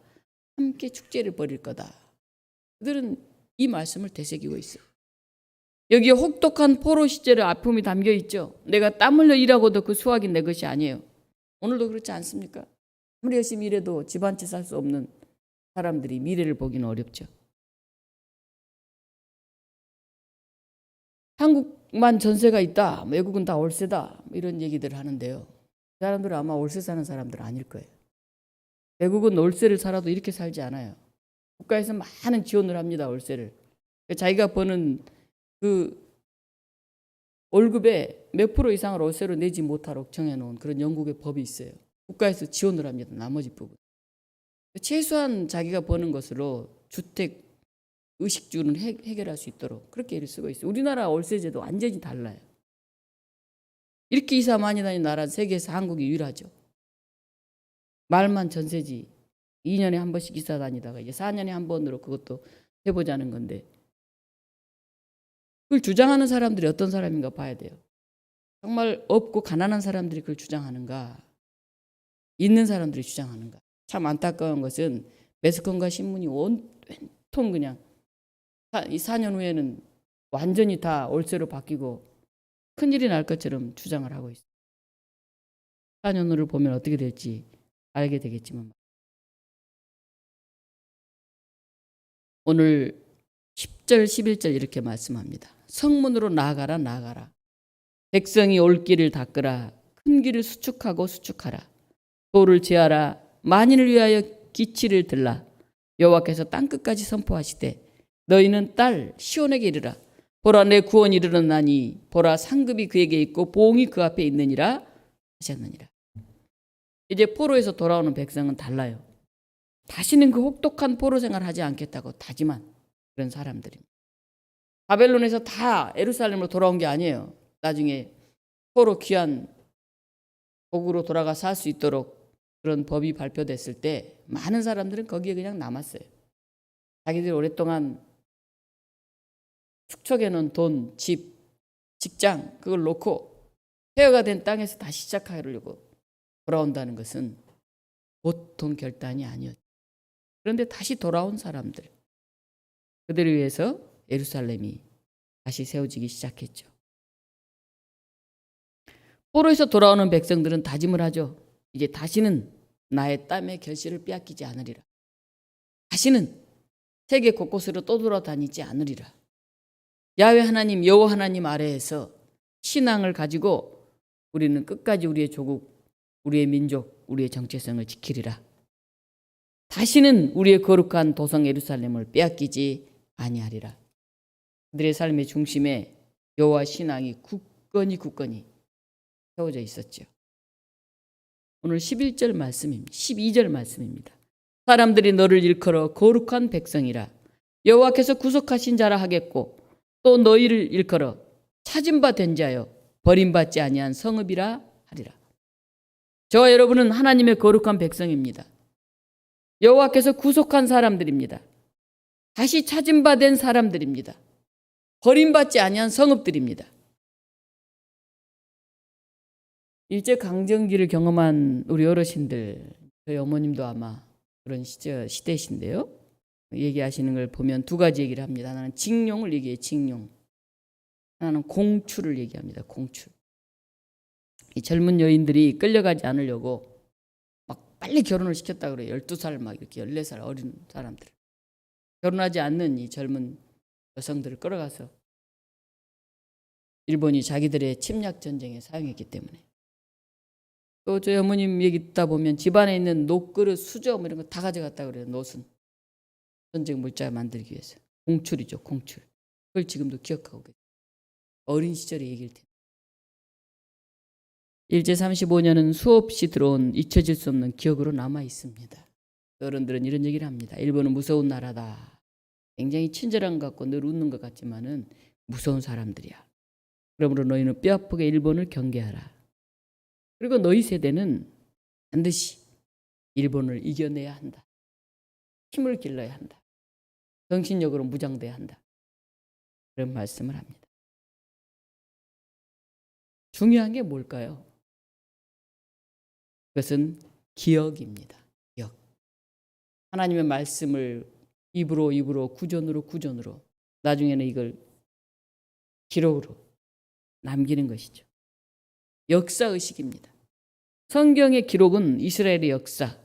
함께 축제를 벌일 거다. 그들은 이 말씀을 되새기고 있어요. 여기에 혹독한 포로 시절의 아픔이 담겨 있죠. 내가 땀 흘려 일하고도 그 수확이 내 것이 아니에요. 오늘도 그렇지 않습니까? 아무리 열심히 일해도 집 한 채 살 수 없는 사람들이 미래를 보기는 어렵죠. 한국만 전세가 있다, 외국은 다 월세다 이런 얘기들 하는데요. 그 사람들은 아마 월세 사는 사람들 아닐 거예요. 외국은 월세를 살아도 이렇게 살지 않아요. 국가에서 많은 지원을 합니다. 월세를. 자기가 버는 그 월급의 몇 프로 이상을 월세로 내지 못하도록 정해놓은 그런 영국의 법이 있어요. 국가에서 지원을 합니다. 나머지 부분. 최소한 자기가 버는 것으로 주택, 의식주는 해결할 수 있도록 그렇게 일을 쓰고 있어요. 우리나라 월세제도 완전히 달라요. 이렇게 이사 많이 다니는 나라 세계에서 한국이 유일하죠. 말만 전세지 2년에 한 번씩 이사 다니다가 이제 4년에 한 번으로 그것도 해보자는 건데 그걸 주장하는 사람들이 어떤 사람인가 봐야 돼요. 정말 없고 가난한 사람들이 그걸 주장하는가, 있는 사람들이 주장하는가. 참 안타까운 것은 매스컴과 신문이 온통 그냥 이 4년 후에는 완전히 다 월세로 바뀌고 큰일이 날 것처럼 주장을 하고 있어요. 4년 후를 보면 어떻게 될지 알게 되겠지만 오늘 10절 11절 이렇게 말씀합니다. 성문으로 나아가라 나아가라. 백성이 올 길을 닦으라. 큰 길을 수축하고 수축하라. 돌을 제하라. 만인을 위하여 기치를 들라. 여호와께서 땅끝까지 선포하시되 너희는 딸 시온에게 이르라. 보라 내 구원이 이르렀나니 보라 상급이 그에게 있고 보응이 그 앞에 있느니라 하셨느니라. 이제 포로에서 돌아오는 백성은 달라요. 다시는 그 혹독한 포로 생활을 하지 않겠다고 다짐한 그런 사람들입니다. 바벨론에서 다 예루살렘으로 돌아온 게 아니에요. 나중에 포로 귀한 복으로 돌아가 살 수 있도록 그런 법이 발표됐을 때 많은 사람들은 거기에 그냥 남았어요. 자기들이 오랫동안 축적해 놓은 돈, 집, 직장 그걸 놓고 폐허가 된 땅에서 다시 시작하려고 돌아온다는 것은 보통 결단이 아니었죠. 그런데 다시 돌아온 사람들, 그들을 위해서 예루살렘이 다시 세워지기 시작했죠. 포로에서 돌아오는 백성들은 다짐을 하죠. 이제 다시는 나의 땀의 결실을 빼앗기지 않으리라. 다시는 세계 곳곳으로 떠돌아다니지 않으리라. 야훼 하나님, 여호와 하나님 아래에서 신앙을 가지고 우리는 끝까지 우리의 조국, 우리의 민족, 우리의 정체성을 지키리라. 다시는 우리의 거룩한 도성 예루살렘을 빼앗기지 아니하리라. 그들의 삶의 중심에 여호와 신앙이 굳건히 세워져 있었죠. 오늘 11절 말씀입니다. 12절 말씀입니다. 사람들이 너를 일컬어 거룩한 백성이라 여호와께서 구속하신 자라 하겠고 또 너희를 일컬어 찾은 바 된 자여 버림받지 아니한 성읍이라 하리라. 저와 여러분은 하나님의 거룩한 백성입니다. 여호와께서 구속한 사람들입니다. 다시 찾은 바 된 사람들입니다. 버림받지 아니한 성읍들입니다. 일제 강점기를 경험한 우리 어르신들, 저희 어머님도 아마 그런 시대신데요. 얘기하시는 걸 보면 두 가지 얘기를 합니다. 하나는 징용을 얘기해요. 징용. 하나는 공추를 얘기합니다. 공추. 이 젊은 여인들이 끌려가지 않으려고 막 빨리 결혼을 시켰다 그래요. 12살 막 이렇게 14살 어린 사람들. 결혼하지 않는 이 젊은 여성들을 끌어가서 일본이 자기들의 침략 전쟁에 사용했기 때문에. 또 저희 어머님 얘기 듣다 보면 집안에 있는 녹그릇, 수저 뭐 이런 거 다 가져갔다 그래요. 노순. 전쟁 물자 만들기 위해서. 공출이죠. 공출. 그걸 지금도 기억하고 계세요. 어린 시절의 얘기일 텐데. 일제 35년은 수없이 들어온 잊혀질 수 없는 기억으로 남아 있습니다. 어른들은 이런 얘기를 합니다. 일본은 무서운 나라다. 굉장히 친절한 것 같고 늘 웃는 것 같지만은 무서운 사람들이야. 그러므로 너희는 뼈아프게 일본을 경계하라. 그리고 너희 세대는 반드시 일본을 이겨내야 한다. 힘을 길러야 한다. 정신력으로 무장돼야 한다. 그런 말씀을 합니다. 중요한 게 뭘까요? 그것은 기억입니다. 기억. 하나님의 말씀을 입으로 구전으로 나중에는 이걸 기록으로 남기는 것이죠. 역사의식입니다. 성경의 기록은 이스라엘의 역사,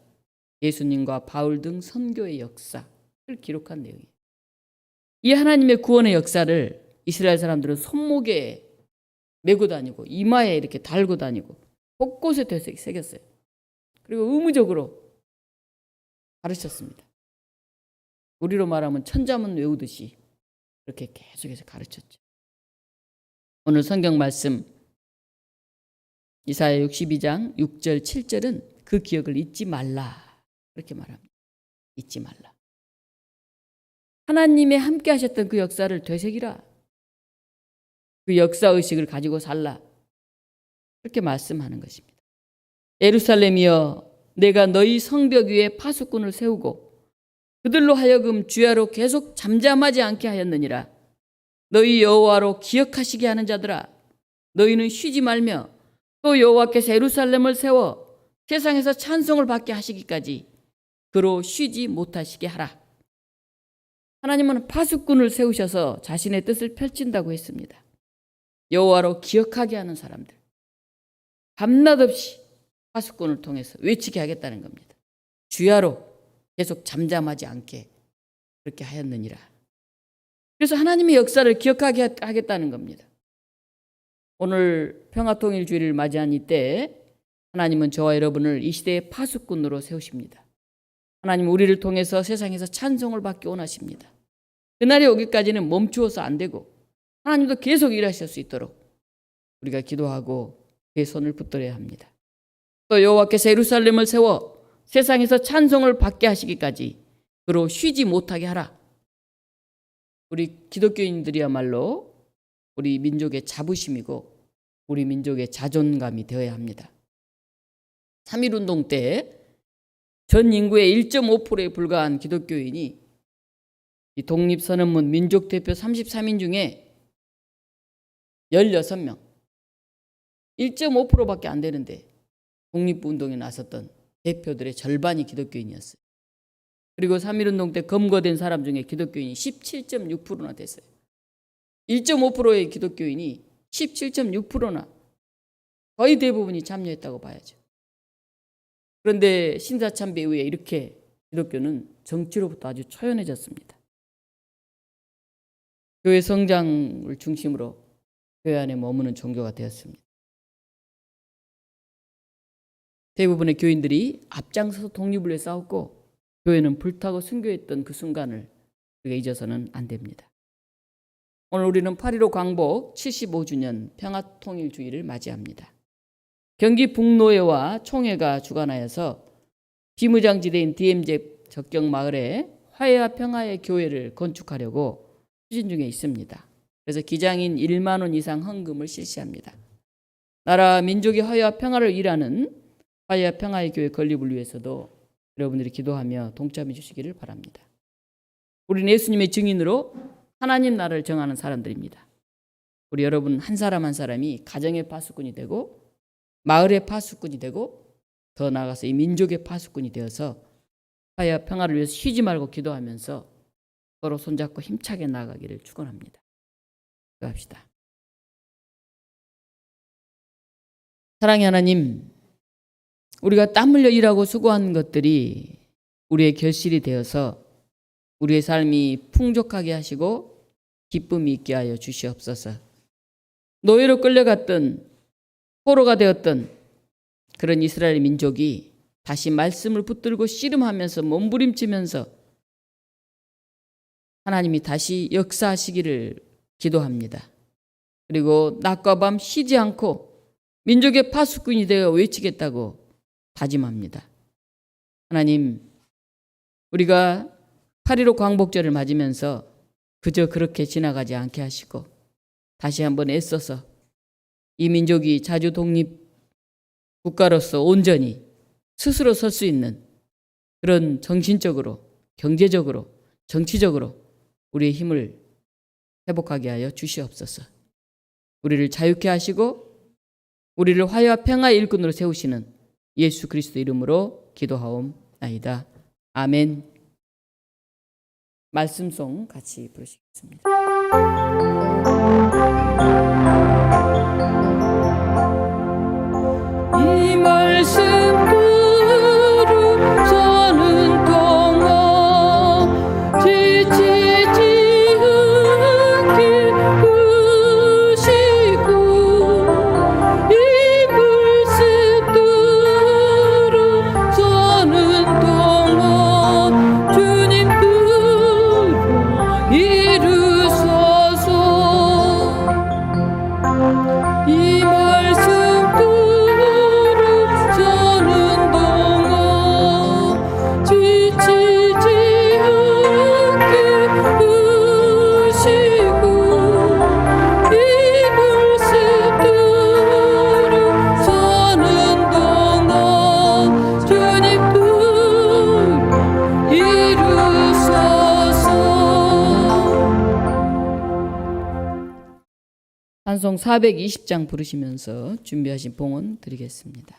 예수님과 바울 등 선교의 역사를 기록한 내용이에요. 이 하나님의 구원의 역사를 이스라엘 사람들은 손목에 메고 다니고 이마에 이렇게 달고 다니고 곳곳에 새겼어요. 그리고 의무적으로 가르쳤습니다. 우리로 말하면 천자문 외우듯이 그렇게 계속해서 가르쳤죠. 오늘 성경 말씀 이사야 62장 6절 7절은 그 기억을 잊지 말라 그렇게 말합니다. 잊지 말라. 하나님의 함께 하셨던 그 역사를 되새기라. 그 역사의식을 가지고 살라. 그렇게 말씀하는 것입니다. 예루살렘이여 내가 너희 성벽 위에 파수꾼을 세우고 그들로 하여금 주야로 계속 잠잠하지 않게 하였느니라. 너희 여호와로 기억하시게 하는 자들아 너희는 쉬지 말며 또 여호와께서 예루살렘을 세워 세상에서 찬송을 받게 하시기까지 그로 쉬지 못하시게 하라. 하나님은 파수꾼을 세우셔서 자신의 뜻을 펼친다고 했습니다. 여호와로 기억하게 하는 사람들. 밤낮 없이 파수꾼을 통해서 외치게 하겠다는 겁니다. 주야로 계속 잠잠하지 않게 그렇게 하였느니라. 그래서 하나님의 역사를 기억하게 하겠다는 겁니다. 오늘 평화통일주의를 맞이한 이때 하나님은 저와 여러분을 이 시대의 파수꾼으로 세우십니다. 하나님은 우리를 통해서 세상에서 찬송을 받기 원하십니다. 그날이 오기까지는 멈추어서 안 되고 하나님도 계속 일하실 수 있도록 우리가 기도하고 그의 손을 붙들어야 합니다. 또 여호와께서 예루살렘을 세워 세상에서 찬송을 받게 하시기까지 그로 쉬지 못하게 하라. 우리 기독교인들이야말로 우리 민족의 자부심이고 우리 민족의 자존감이 되어야 합니다. 3.1운동 때 전 인구의 1.5%에 불과한 기독교인이 이 독립선언문 민족대표 33인 중에 16명 1.5%밖에 안 되는데 독립운동에 나섰던 대표들의 절반이 기독교인이었어요. 그리고 3.1운동 때 검거된 사람 중에 기독교인이 17.6%나 됐어요. 1.5%의 기독교인이 17.6%나 거의 대부분이 참여했다고 봐야죠. 그런데 신사참배 이후에 이렇게 기독교는 정치로부터 아주 초연해졌습니다. 교회 성장을 중심으로 교회 안에 머무는 종교가 되었습니다. 대부분의 교인들이 앞장서서 독립을 위해 싸웠고 교회는 불타고 순교했던 그 순간을 우리가 잊어서는 안 됩니다. 오늘 우리는 8.15 광복 75주년 평화통일주의를 맞이합니다. 경기 북노회와 총회가 주관하여서 비무장지대인 DMZ 적경 마을에 화해와 평화의 교회를 건축하려고 추진 중에 있습니다. 그래서 기장인 1만 원 이상 헌금을 실시합니다. 나라 민족의 화해와 평화를 위하는 화해와 평화의 교회 건립을 위해서도 여러분들이 기도하며 동참해 주시기를 바랍니다. 우리는 예수님의 증인으로 하나님 나라를 정하는 사람들입니다. 우리 여러분 한 사람 한 사람이 가정의 파수꾼이 되고 마을의 파수꾼이 되고 더 나아가서 이 민족의 파수꾼이 되어서 화해와 평화를 위해서 쉬지 말고 기도하면서 서로 손잡고 힘차게 나아가기를 축원합니다. 기도합시다. 사랑의 하나님, 우리가 땀 흘려 일하고 수고한 것들이 우리의 결실이 되어서 우리의 삶이 풍족하게 하시고 기쁨이 있게 하여 주시옵소서. 노예로 끌려갔던 포로가 되었던 그런 이스라엘 민족이 다시 말씀을 붙들고 씨름하면서 몸부림치면서 하나님이 다시 역사하시기를 기도합니다. 그리고 낮과 밤 쉬지 않고 민족의 파수꾼이 되어 외치겠다고 다짐합니다. 하나님, 우리가 8.15 광복절을 맞으면서 그저 그렇게 지나가지 않게 하시고 다시 한번 애써서 이 민족이 자주 독립 국가로서 온전히 스스로 설 수 있는 그런 정신적으로, 경제적으로, 정치적으로 우리의 힘을 회복하게 하여 주시옵소서. 우리를 자유케 하시고 우리를 화해와 평화의 일꾼으로 세우시는 예수 그리스도 이름으로 기도하옵나이다. 아멘. 말씀송 같이 부르시겠습니다. 이 말씀 들음 사는 동안 지치지 않게 하시고 이 말씀 들음 사는 동안 주님 뜻을 이루소서. 이 말씀 사는 동안 지치지 않게 하시고 이 말씀대로 사는 동안 주님 뜻 이루소서. 찬송 420장 부르시면서 준비하신 봉헌 드리겠습니다.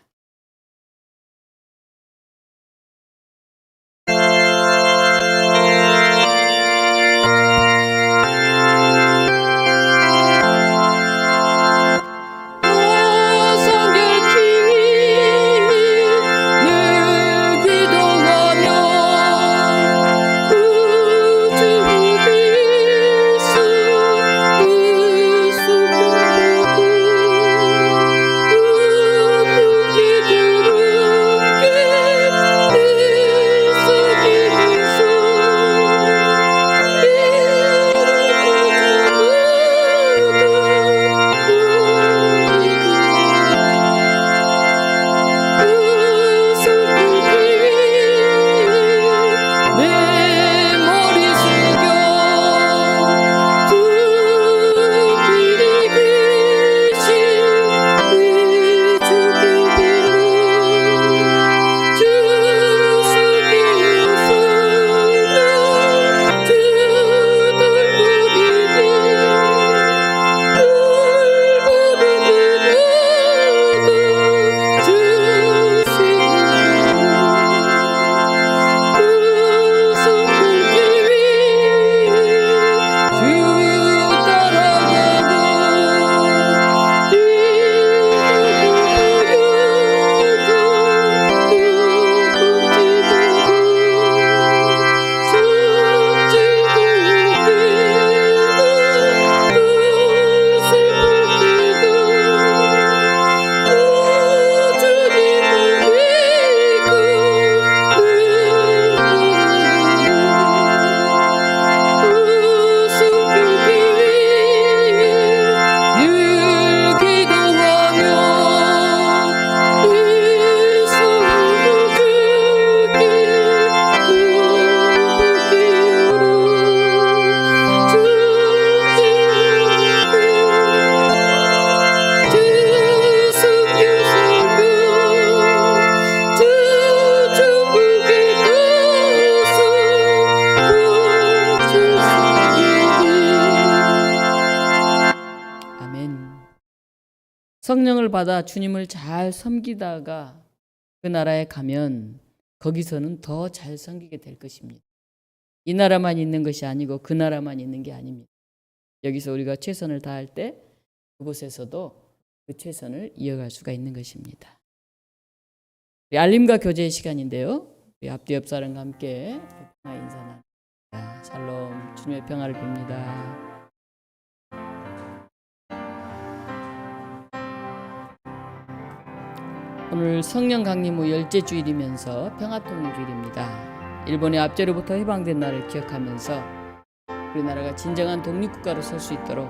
우주 성령을 받아 주님을 잘 섬기다가 그 나라에 가면 거기서는 더 잘 섬기게 될 것입니다. 이 나라만 있는 것이 아니고 그 나라만 있는 게 아닙니다. 여기서 우리가 최선을 다할 때 그곳에서도 그 최선을 이어갈 수가 있는 것입니다. 알림과 교제의 시간인데요. 우리 앞뒤 옆 사람과 함께 평화 인사 나눕니다. 샬롬, 주님의 평화를 빕니다. 오늘 성령 강림 후 열째 주일이면서 평화통일 주일입니다. 일본의 압제로부터 해방된 날을 기억하면서 우리나라가 진정한 독립국가로 설 수 있도록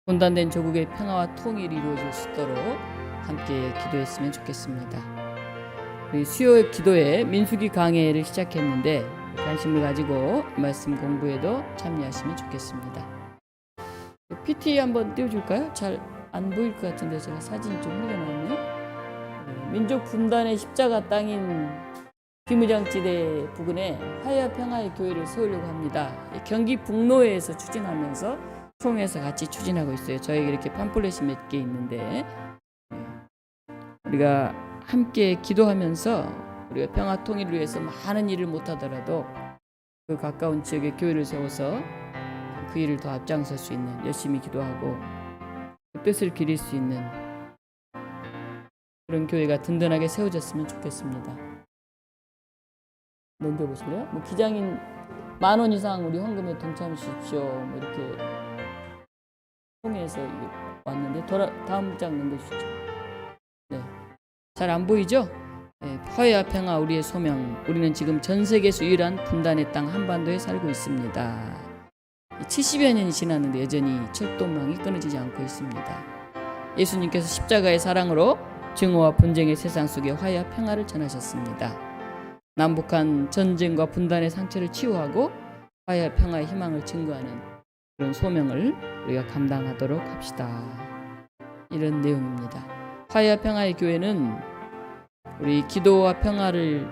분단된 조국의 평화와 통일이 이루어질 수 있도록 함께 기도했으면 좋겠습니다. 우리 수요 기도에 민수기 강해를 시작했는데 관심을 가지고 말씀 공부에도 참여하시면 좋겠습니다. PT 한번 띄워줄까요? 잘 안 보일 것 같은데 제가 사진이 좀 흘러나왔네요. 민족 분단의 십자가 땅인 비무장지대 부근에 화해와 평화의 교회를 세우려고 합니다. 경기 북로에서 추진하면서 총회에서 같이 추진하고 있어요. 저에게 이렇게 팜플렛이 몇 개 있는데 우리가 함께 기도하면서 우리가 평화 통일을 위해서 많은 일을 못하더라도 그 가까운 지역에 교회를 세워서 그 일을 더 앞장설 수 있는, 열심히 기도하고 그 뜻을 기릴 수 있는 그런 교회가 든든하게 세워졌으면 좋겠습니다. 넘겨보실래요? 뭐 기장인 10,000원 이상 우리 헌금에 동참해 주십시오. 뭐 이렇게 통해서 왔는데 다음 장 넘겨주시죠. 네, 잘 안 보이죠? 네, 화해와 평화 우리의 소명. 우리는 지금 전 세계에서 유일한 분단의 땅 한반도에 살고 있습니다. 70여 년이 지났는데 여전히 철도망이 끊어지지 않고 있습니다. 예수님께서 십자가의 사랑으로 증오와 분쟁의 세상 속에 화해와 평화를 전하셨습니다. 남북한 전쟁과 분단의 상처를 치유하고 화해와 평화의 희망을 증거하는 그런 소명을 우리가 감당하도록 합시다. 이런 내용입니다. 화해와 평화의 교회는 우리 기도와 평화를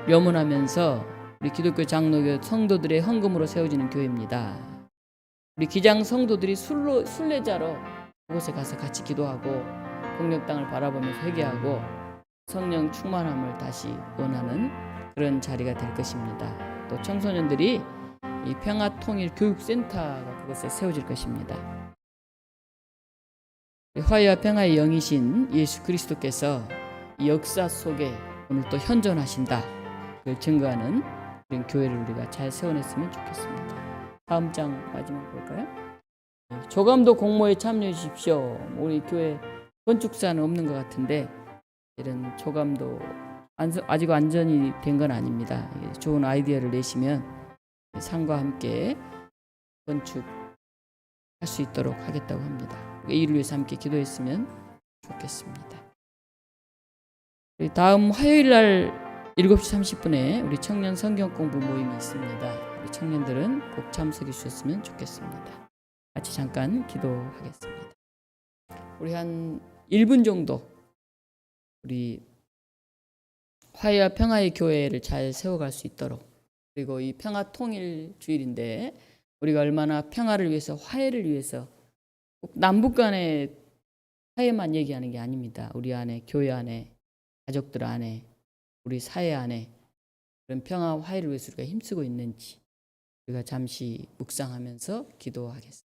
염원하면서 우리 기독교 장로교 성도들의 헌금으로 세워지는 교회입니다. 우리 기장 성도들이 순례자로 그곳에 가서 같이 기도하고 북녘 땅을 바라보면서 회개하고 성령 충만함을 다시 원하는 그런 자리가 될 것입니다. 또 청소년들이 이 평화통일교육센터가 그곳에 세워질 것입니다. 화해와 평화의 영이신 예수 그리스도께서 이 역사 속에 오늘 또 현존하신다. 그걸 증거하는 그런 교회를 우리가 잘 세워냈으면 좋겠습니다. 다음 장 마지막 볼까요? 조감도 공모에 참여해 주십시오. 우리 교회 건축사는 없는 것 같은데 이런 조감도 아직 완전히 된 건 아닙니다. 좋은 아이디어를 내시면 상과 함께 건축할 수 있도록 하겠다고 합니다. 이 일을 위해서 함께 기도했으면 좋겠습니다. 다음 화요일 날 7시 30분에 우리 청년 성경 공부 모임이 있습니다. 우리 청년들은 꼭 참석해 주셨으면 좋겠습니다. 같이 잠깐 기도하겠습니다. 우리 한 1분 정도 우리 화해와 평화의 교회를 잘 세워갈 수 있도록, 그리고 이 평화 통일 주일인데 우리가 얼마나 평화를 위해서, 화해를 위해서, 남북 간의 화해만 얘기하는 게 아닙니다. 우리 안에, 교회 안에, 가족들 안에, 우리 사회 안에 그런 평화 화해를 위해서 우리가 힘쓰고 있는지 우리가 잠시 묵상하면서 기도하겠습니다.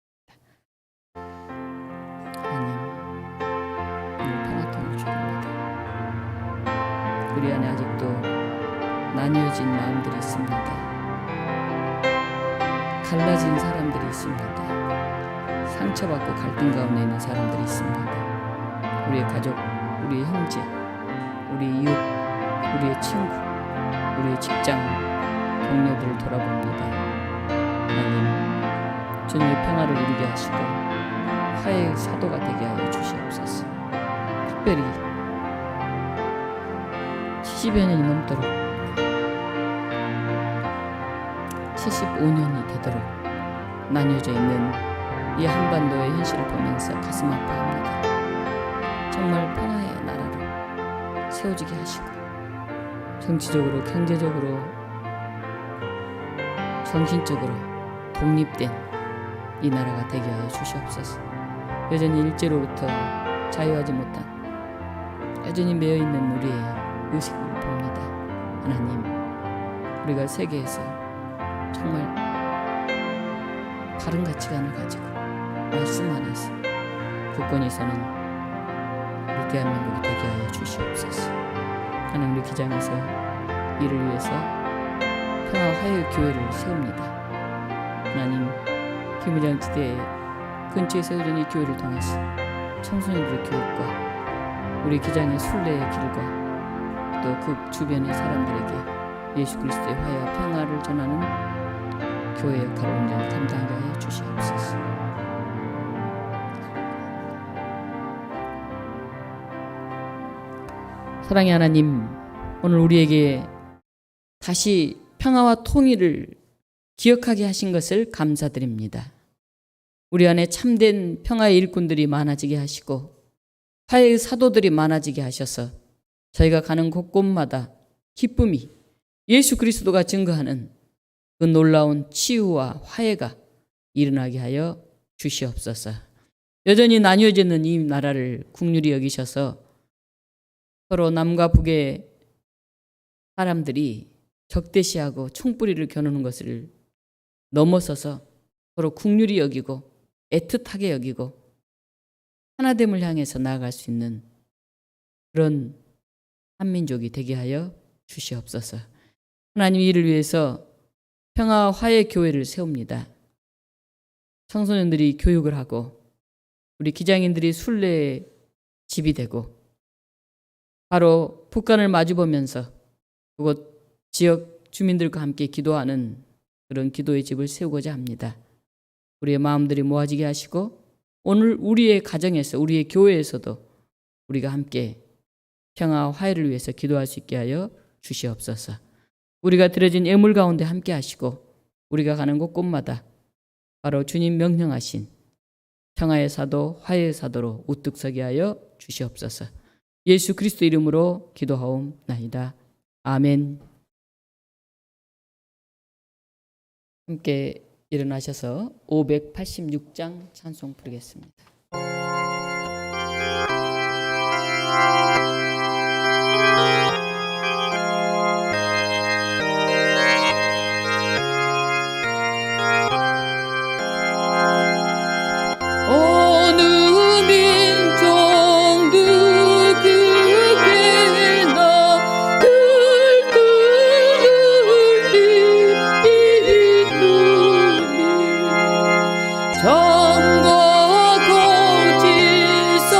하나님, 오늘 평화 통일 주일입니다. 우리 안에 아직도 나뉘어진 마음들이 있습니다. 갈라진 사람들이 있습니다. 상처받고 갈등 가운데 있는 사람들이 있습니다. 우리의 가족, 우리의 형제, 우리 이웃, 우리의 친구, 우리의 직장 동료들을 돌아봅니다. 하나님, 주님의 평화를 이루게 하시고 화해의 사도가 되게 하여 주시옵소서. 특별히 70여 년이 넘도록 75년이 되도록 나뉘어져 있는 이 한반도의 현실을 보면서 가슴 아파합니다. 정말 평화의 나라로 세워지게 하시고 정치적으로, 경제적으로, 정신적으로 독립된 이 나라가 되게 하여 주시옵소서. 여전히 일제로부터 자유하지 못한 여전히 매여있는 우리의 의식을 봅니다. 하나님, 우리가 세계에서 정말 바른 가치관을 가지고 말씀 안에서 굳건히 서는 우리 대한민국이 되게 하여 주시옵소서. 하나님, 우리 기장에서 이를 위해서 평화 화해 교회를 세웁니다. 하나님, 비무장지대 근처에 세워진 이 교회를 통해서 청소년들의 교육과 우리 기장의 순례의 길과 또 그 주변의 사람들에게 예수 그리스도의 화해와 평화를 전하는 교회 역할을 온전히 감당하게 하여 주시옵소서. 사랑의 하나님, 오늘 우리에게 다시 평화와 통일을 기억하게 하신 것을 감사드립니다. 우리 안에 참된 평화의 일꾼들이 많아지게 하시고 화해의 사도들이 많아지게 하셔서 저희가 가는 곳곳마다 기쁨이 예수 그리스도가 증거하는 그 놀라운 치유와 화해가 일어나게 하여 주시옵소서. 여전히 나뉘어져 있는 이 나라를 국률이 여기셔서 서로 남과 북의 사람들이 적대시하고 총뿌리를 겨누는 것을 넘어서서 서로 국률이 여기고 애틋하게 여기고 하나됨을 향해서 나아갈 수 있는 그런 한민족이 되게 하여 주시옵소서. 하나님, 이를 위해서 평화 화해 교회를 세웁니다. 청소년들이 교육을 하고 우리 기장인들이 순례의 집이 되고 바로 북한을 마주보면서 그곳 지역 주민들과 함께 기도하는 그런 기도의 집을 세우고자 합니다. 우리의 마음들이 모아지게 하시고 오늘 우리의 가정에서 우리의 교회에서도 우리가 함께 평화와 화해를 위해서 기도할 수 있게 하여 주시옵소서. 우리가 드려진 예물 가운데 함께 하시고 우리가 가는 곳곳마다 바로 주님 명령하신 평화의 사도 화해의 사도로 우뚝 서게 하여 주시옵소서. 예수 그리스도 이름으로 기도하옵나이다. 아멘. 함께 일어나셔서 586장 찬송 부르겠습니다. 정과 고지서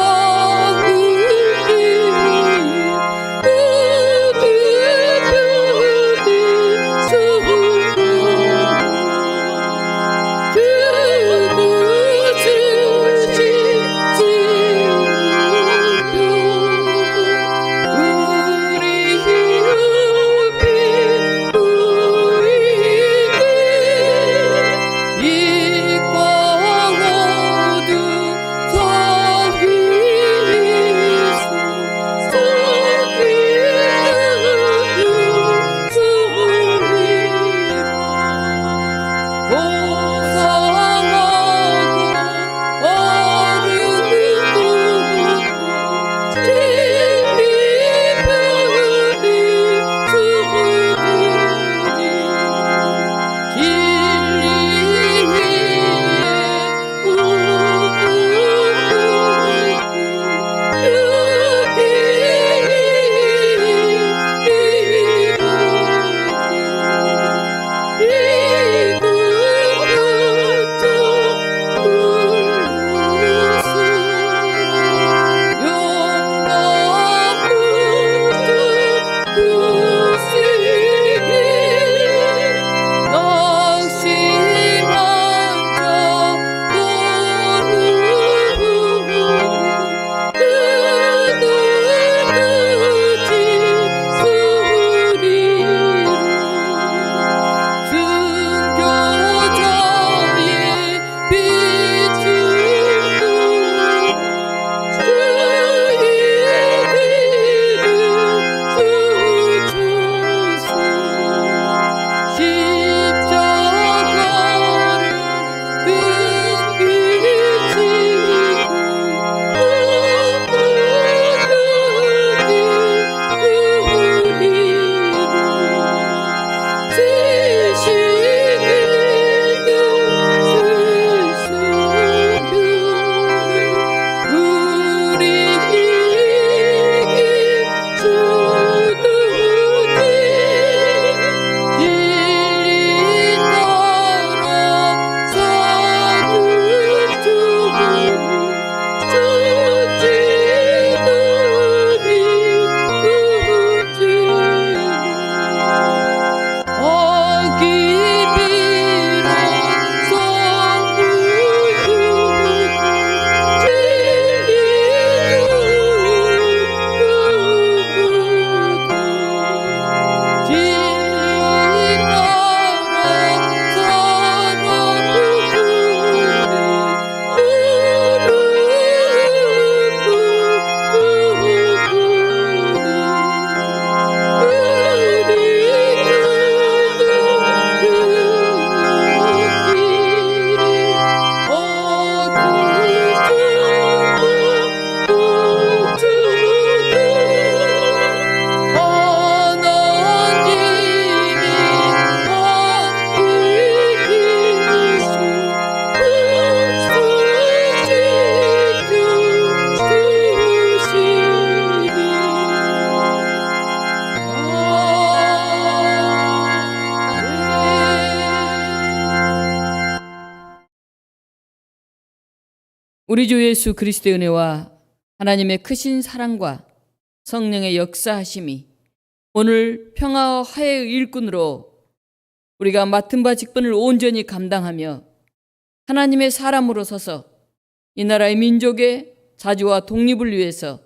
우리 주 예수 그리스도의 은혜와 하나님의 크신 사랑과 성령의 역사하심이 오늘 평화와 화해의 일꾼으로 우리가 맡은 바 직분을 온전히 감당하며 하나님의 사람으로 서서 이 나라의 민족의 자주와 독립을 위해서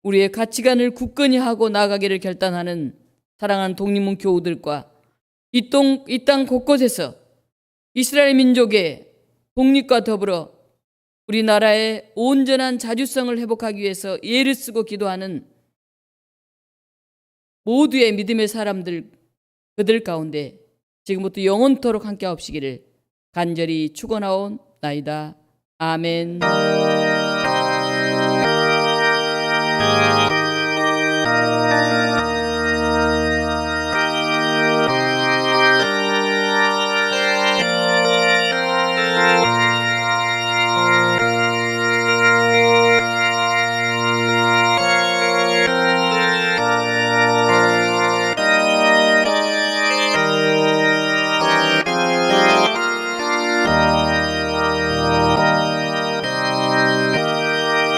우리의 가치관을 굳건히 하고 나아가기를 결단하는 사랑하는 독립문 교우들과 이 땅 곳곳에서 이스라엘 민족의 독립과 더불어 우리나라의 온전한 자주성을 회복하기 위해서 예를 쓰고 기도하는 모두의 믿음의 사람들, 그들 가운데 지금부터 영원토록 함께 하옵시기를 간절히 축원하옵나이다. 아멘.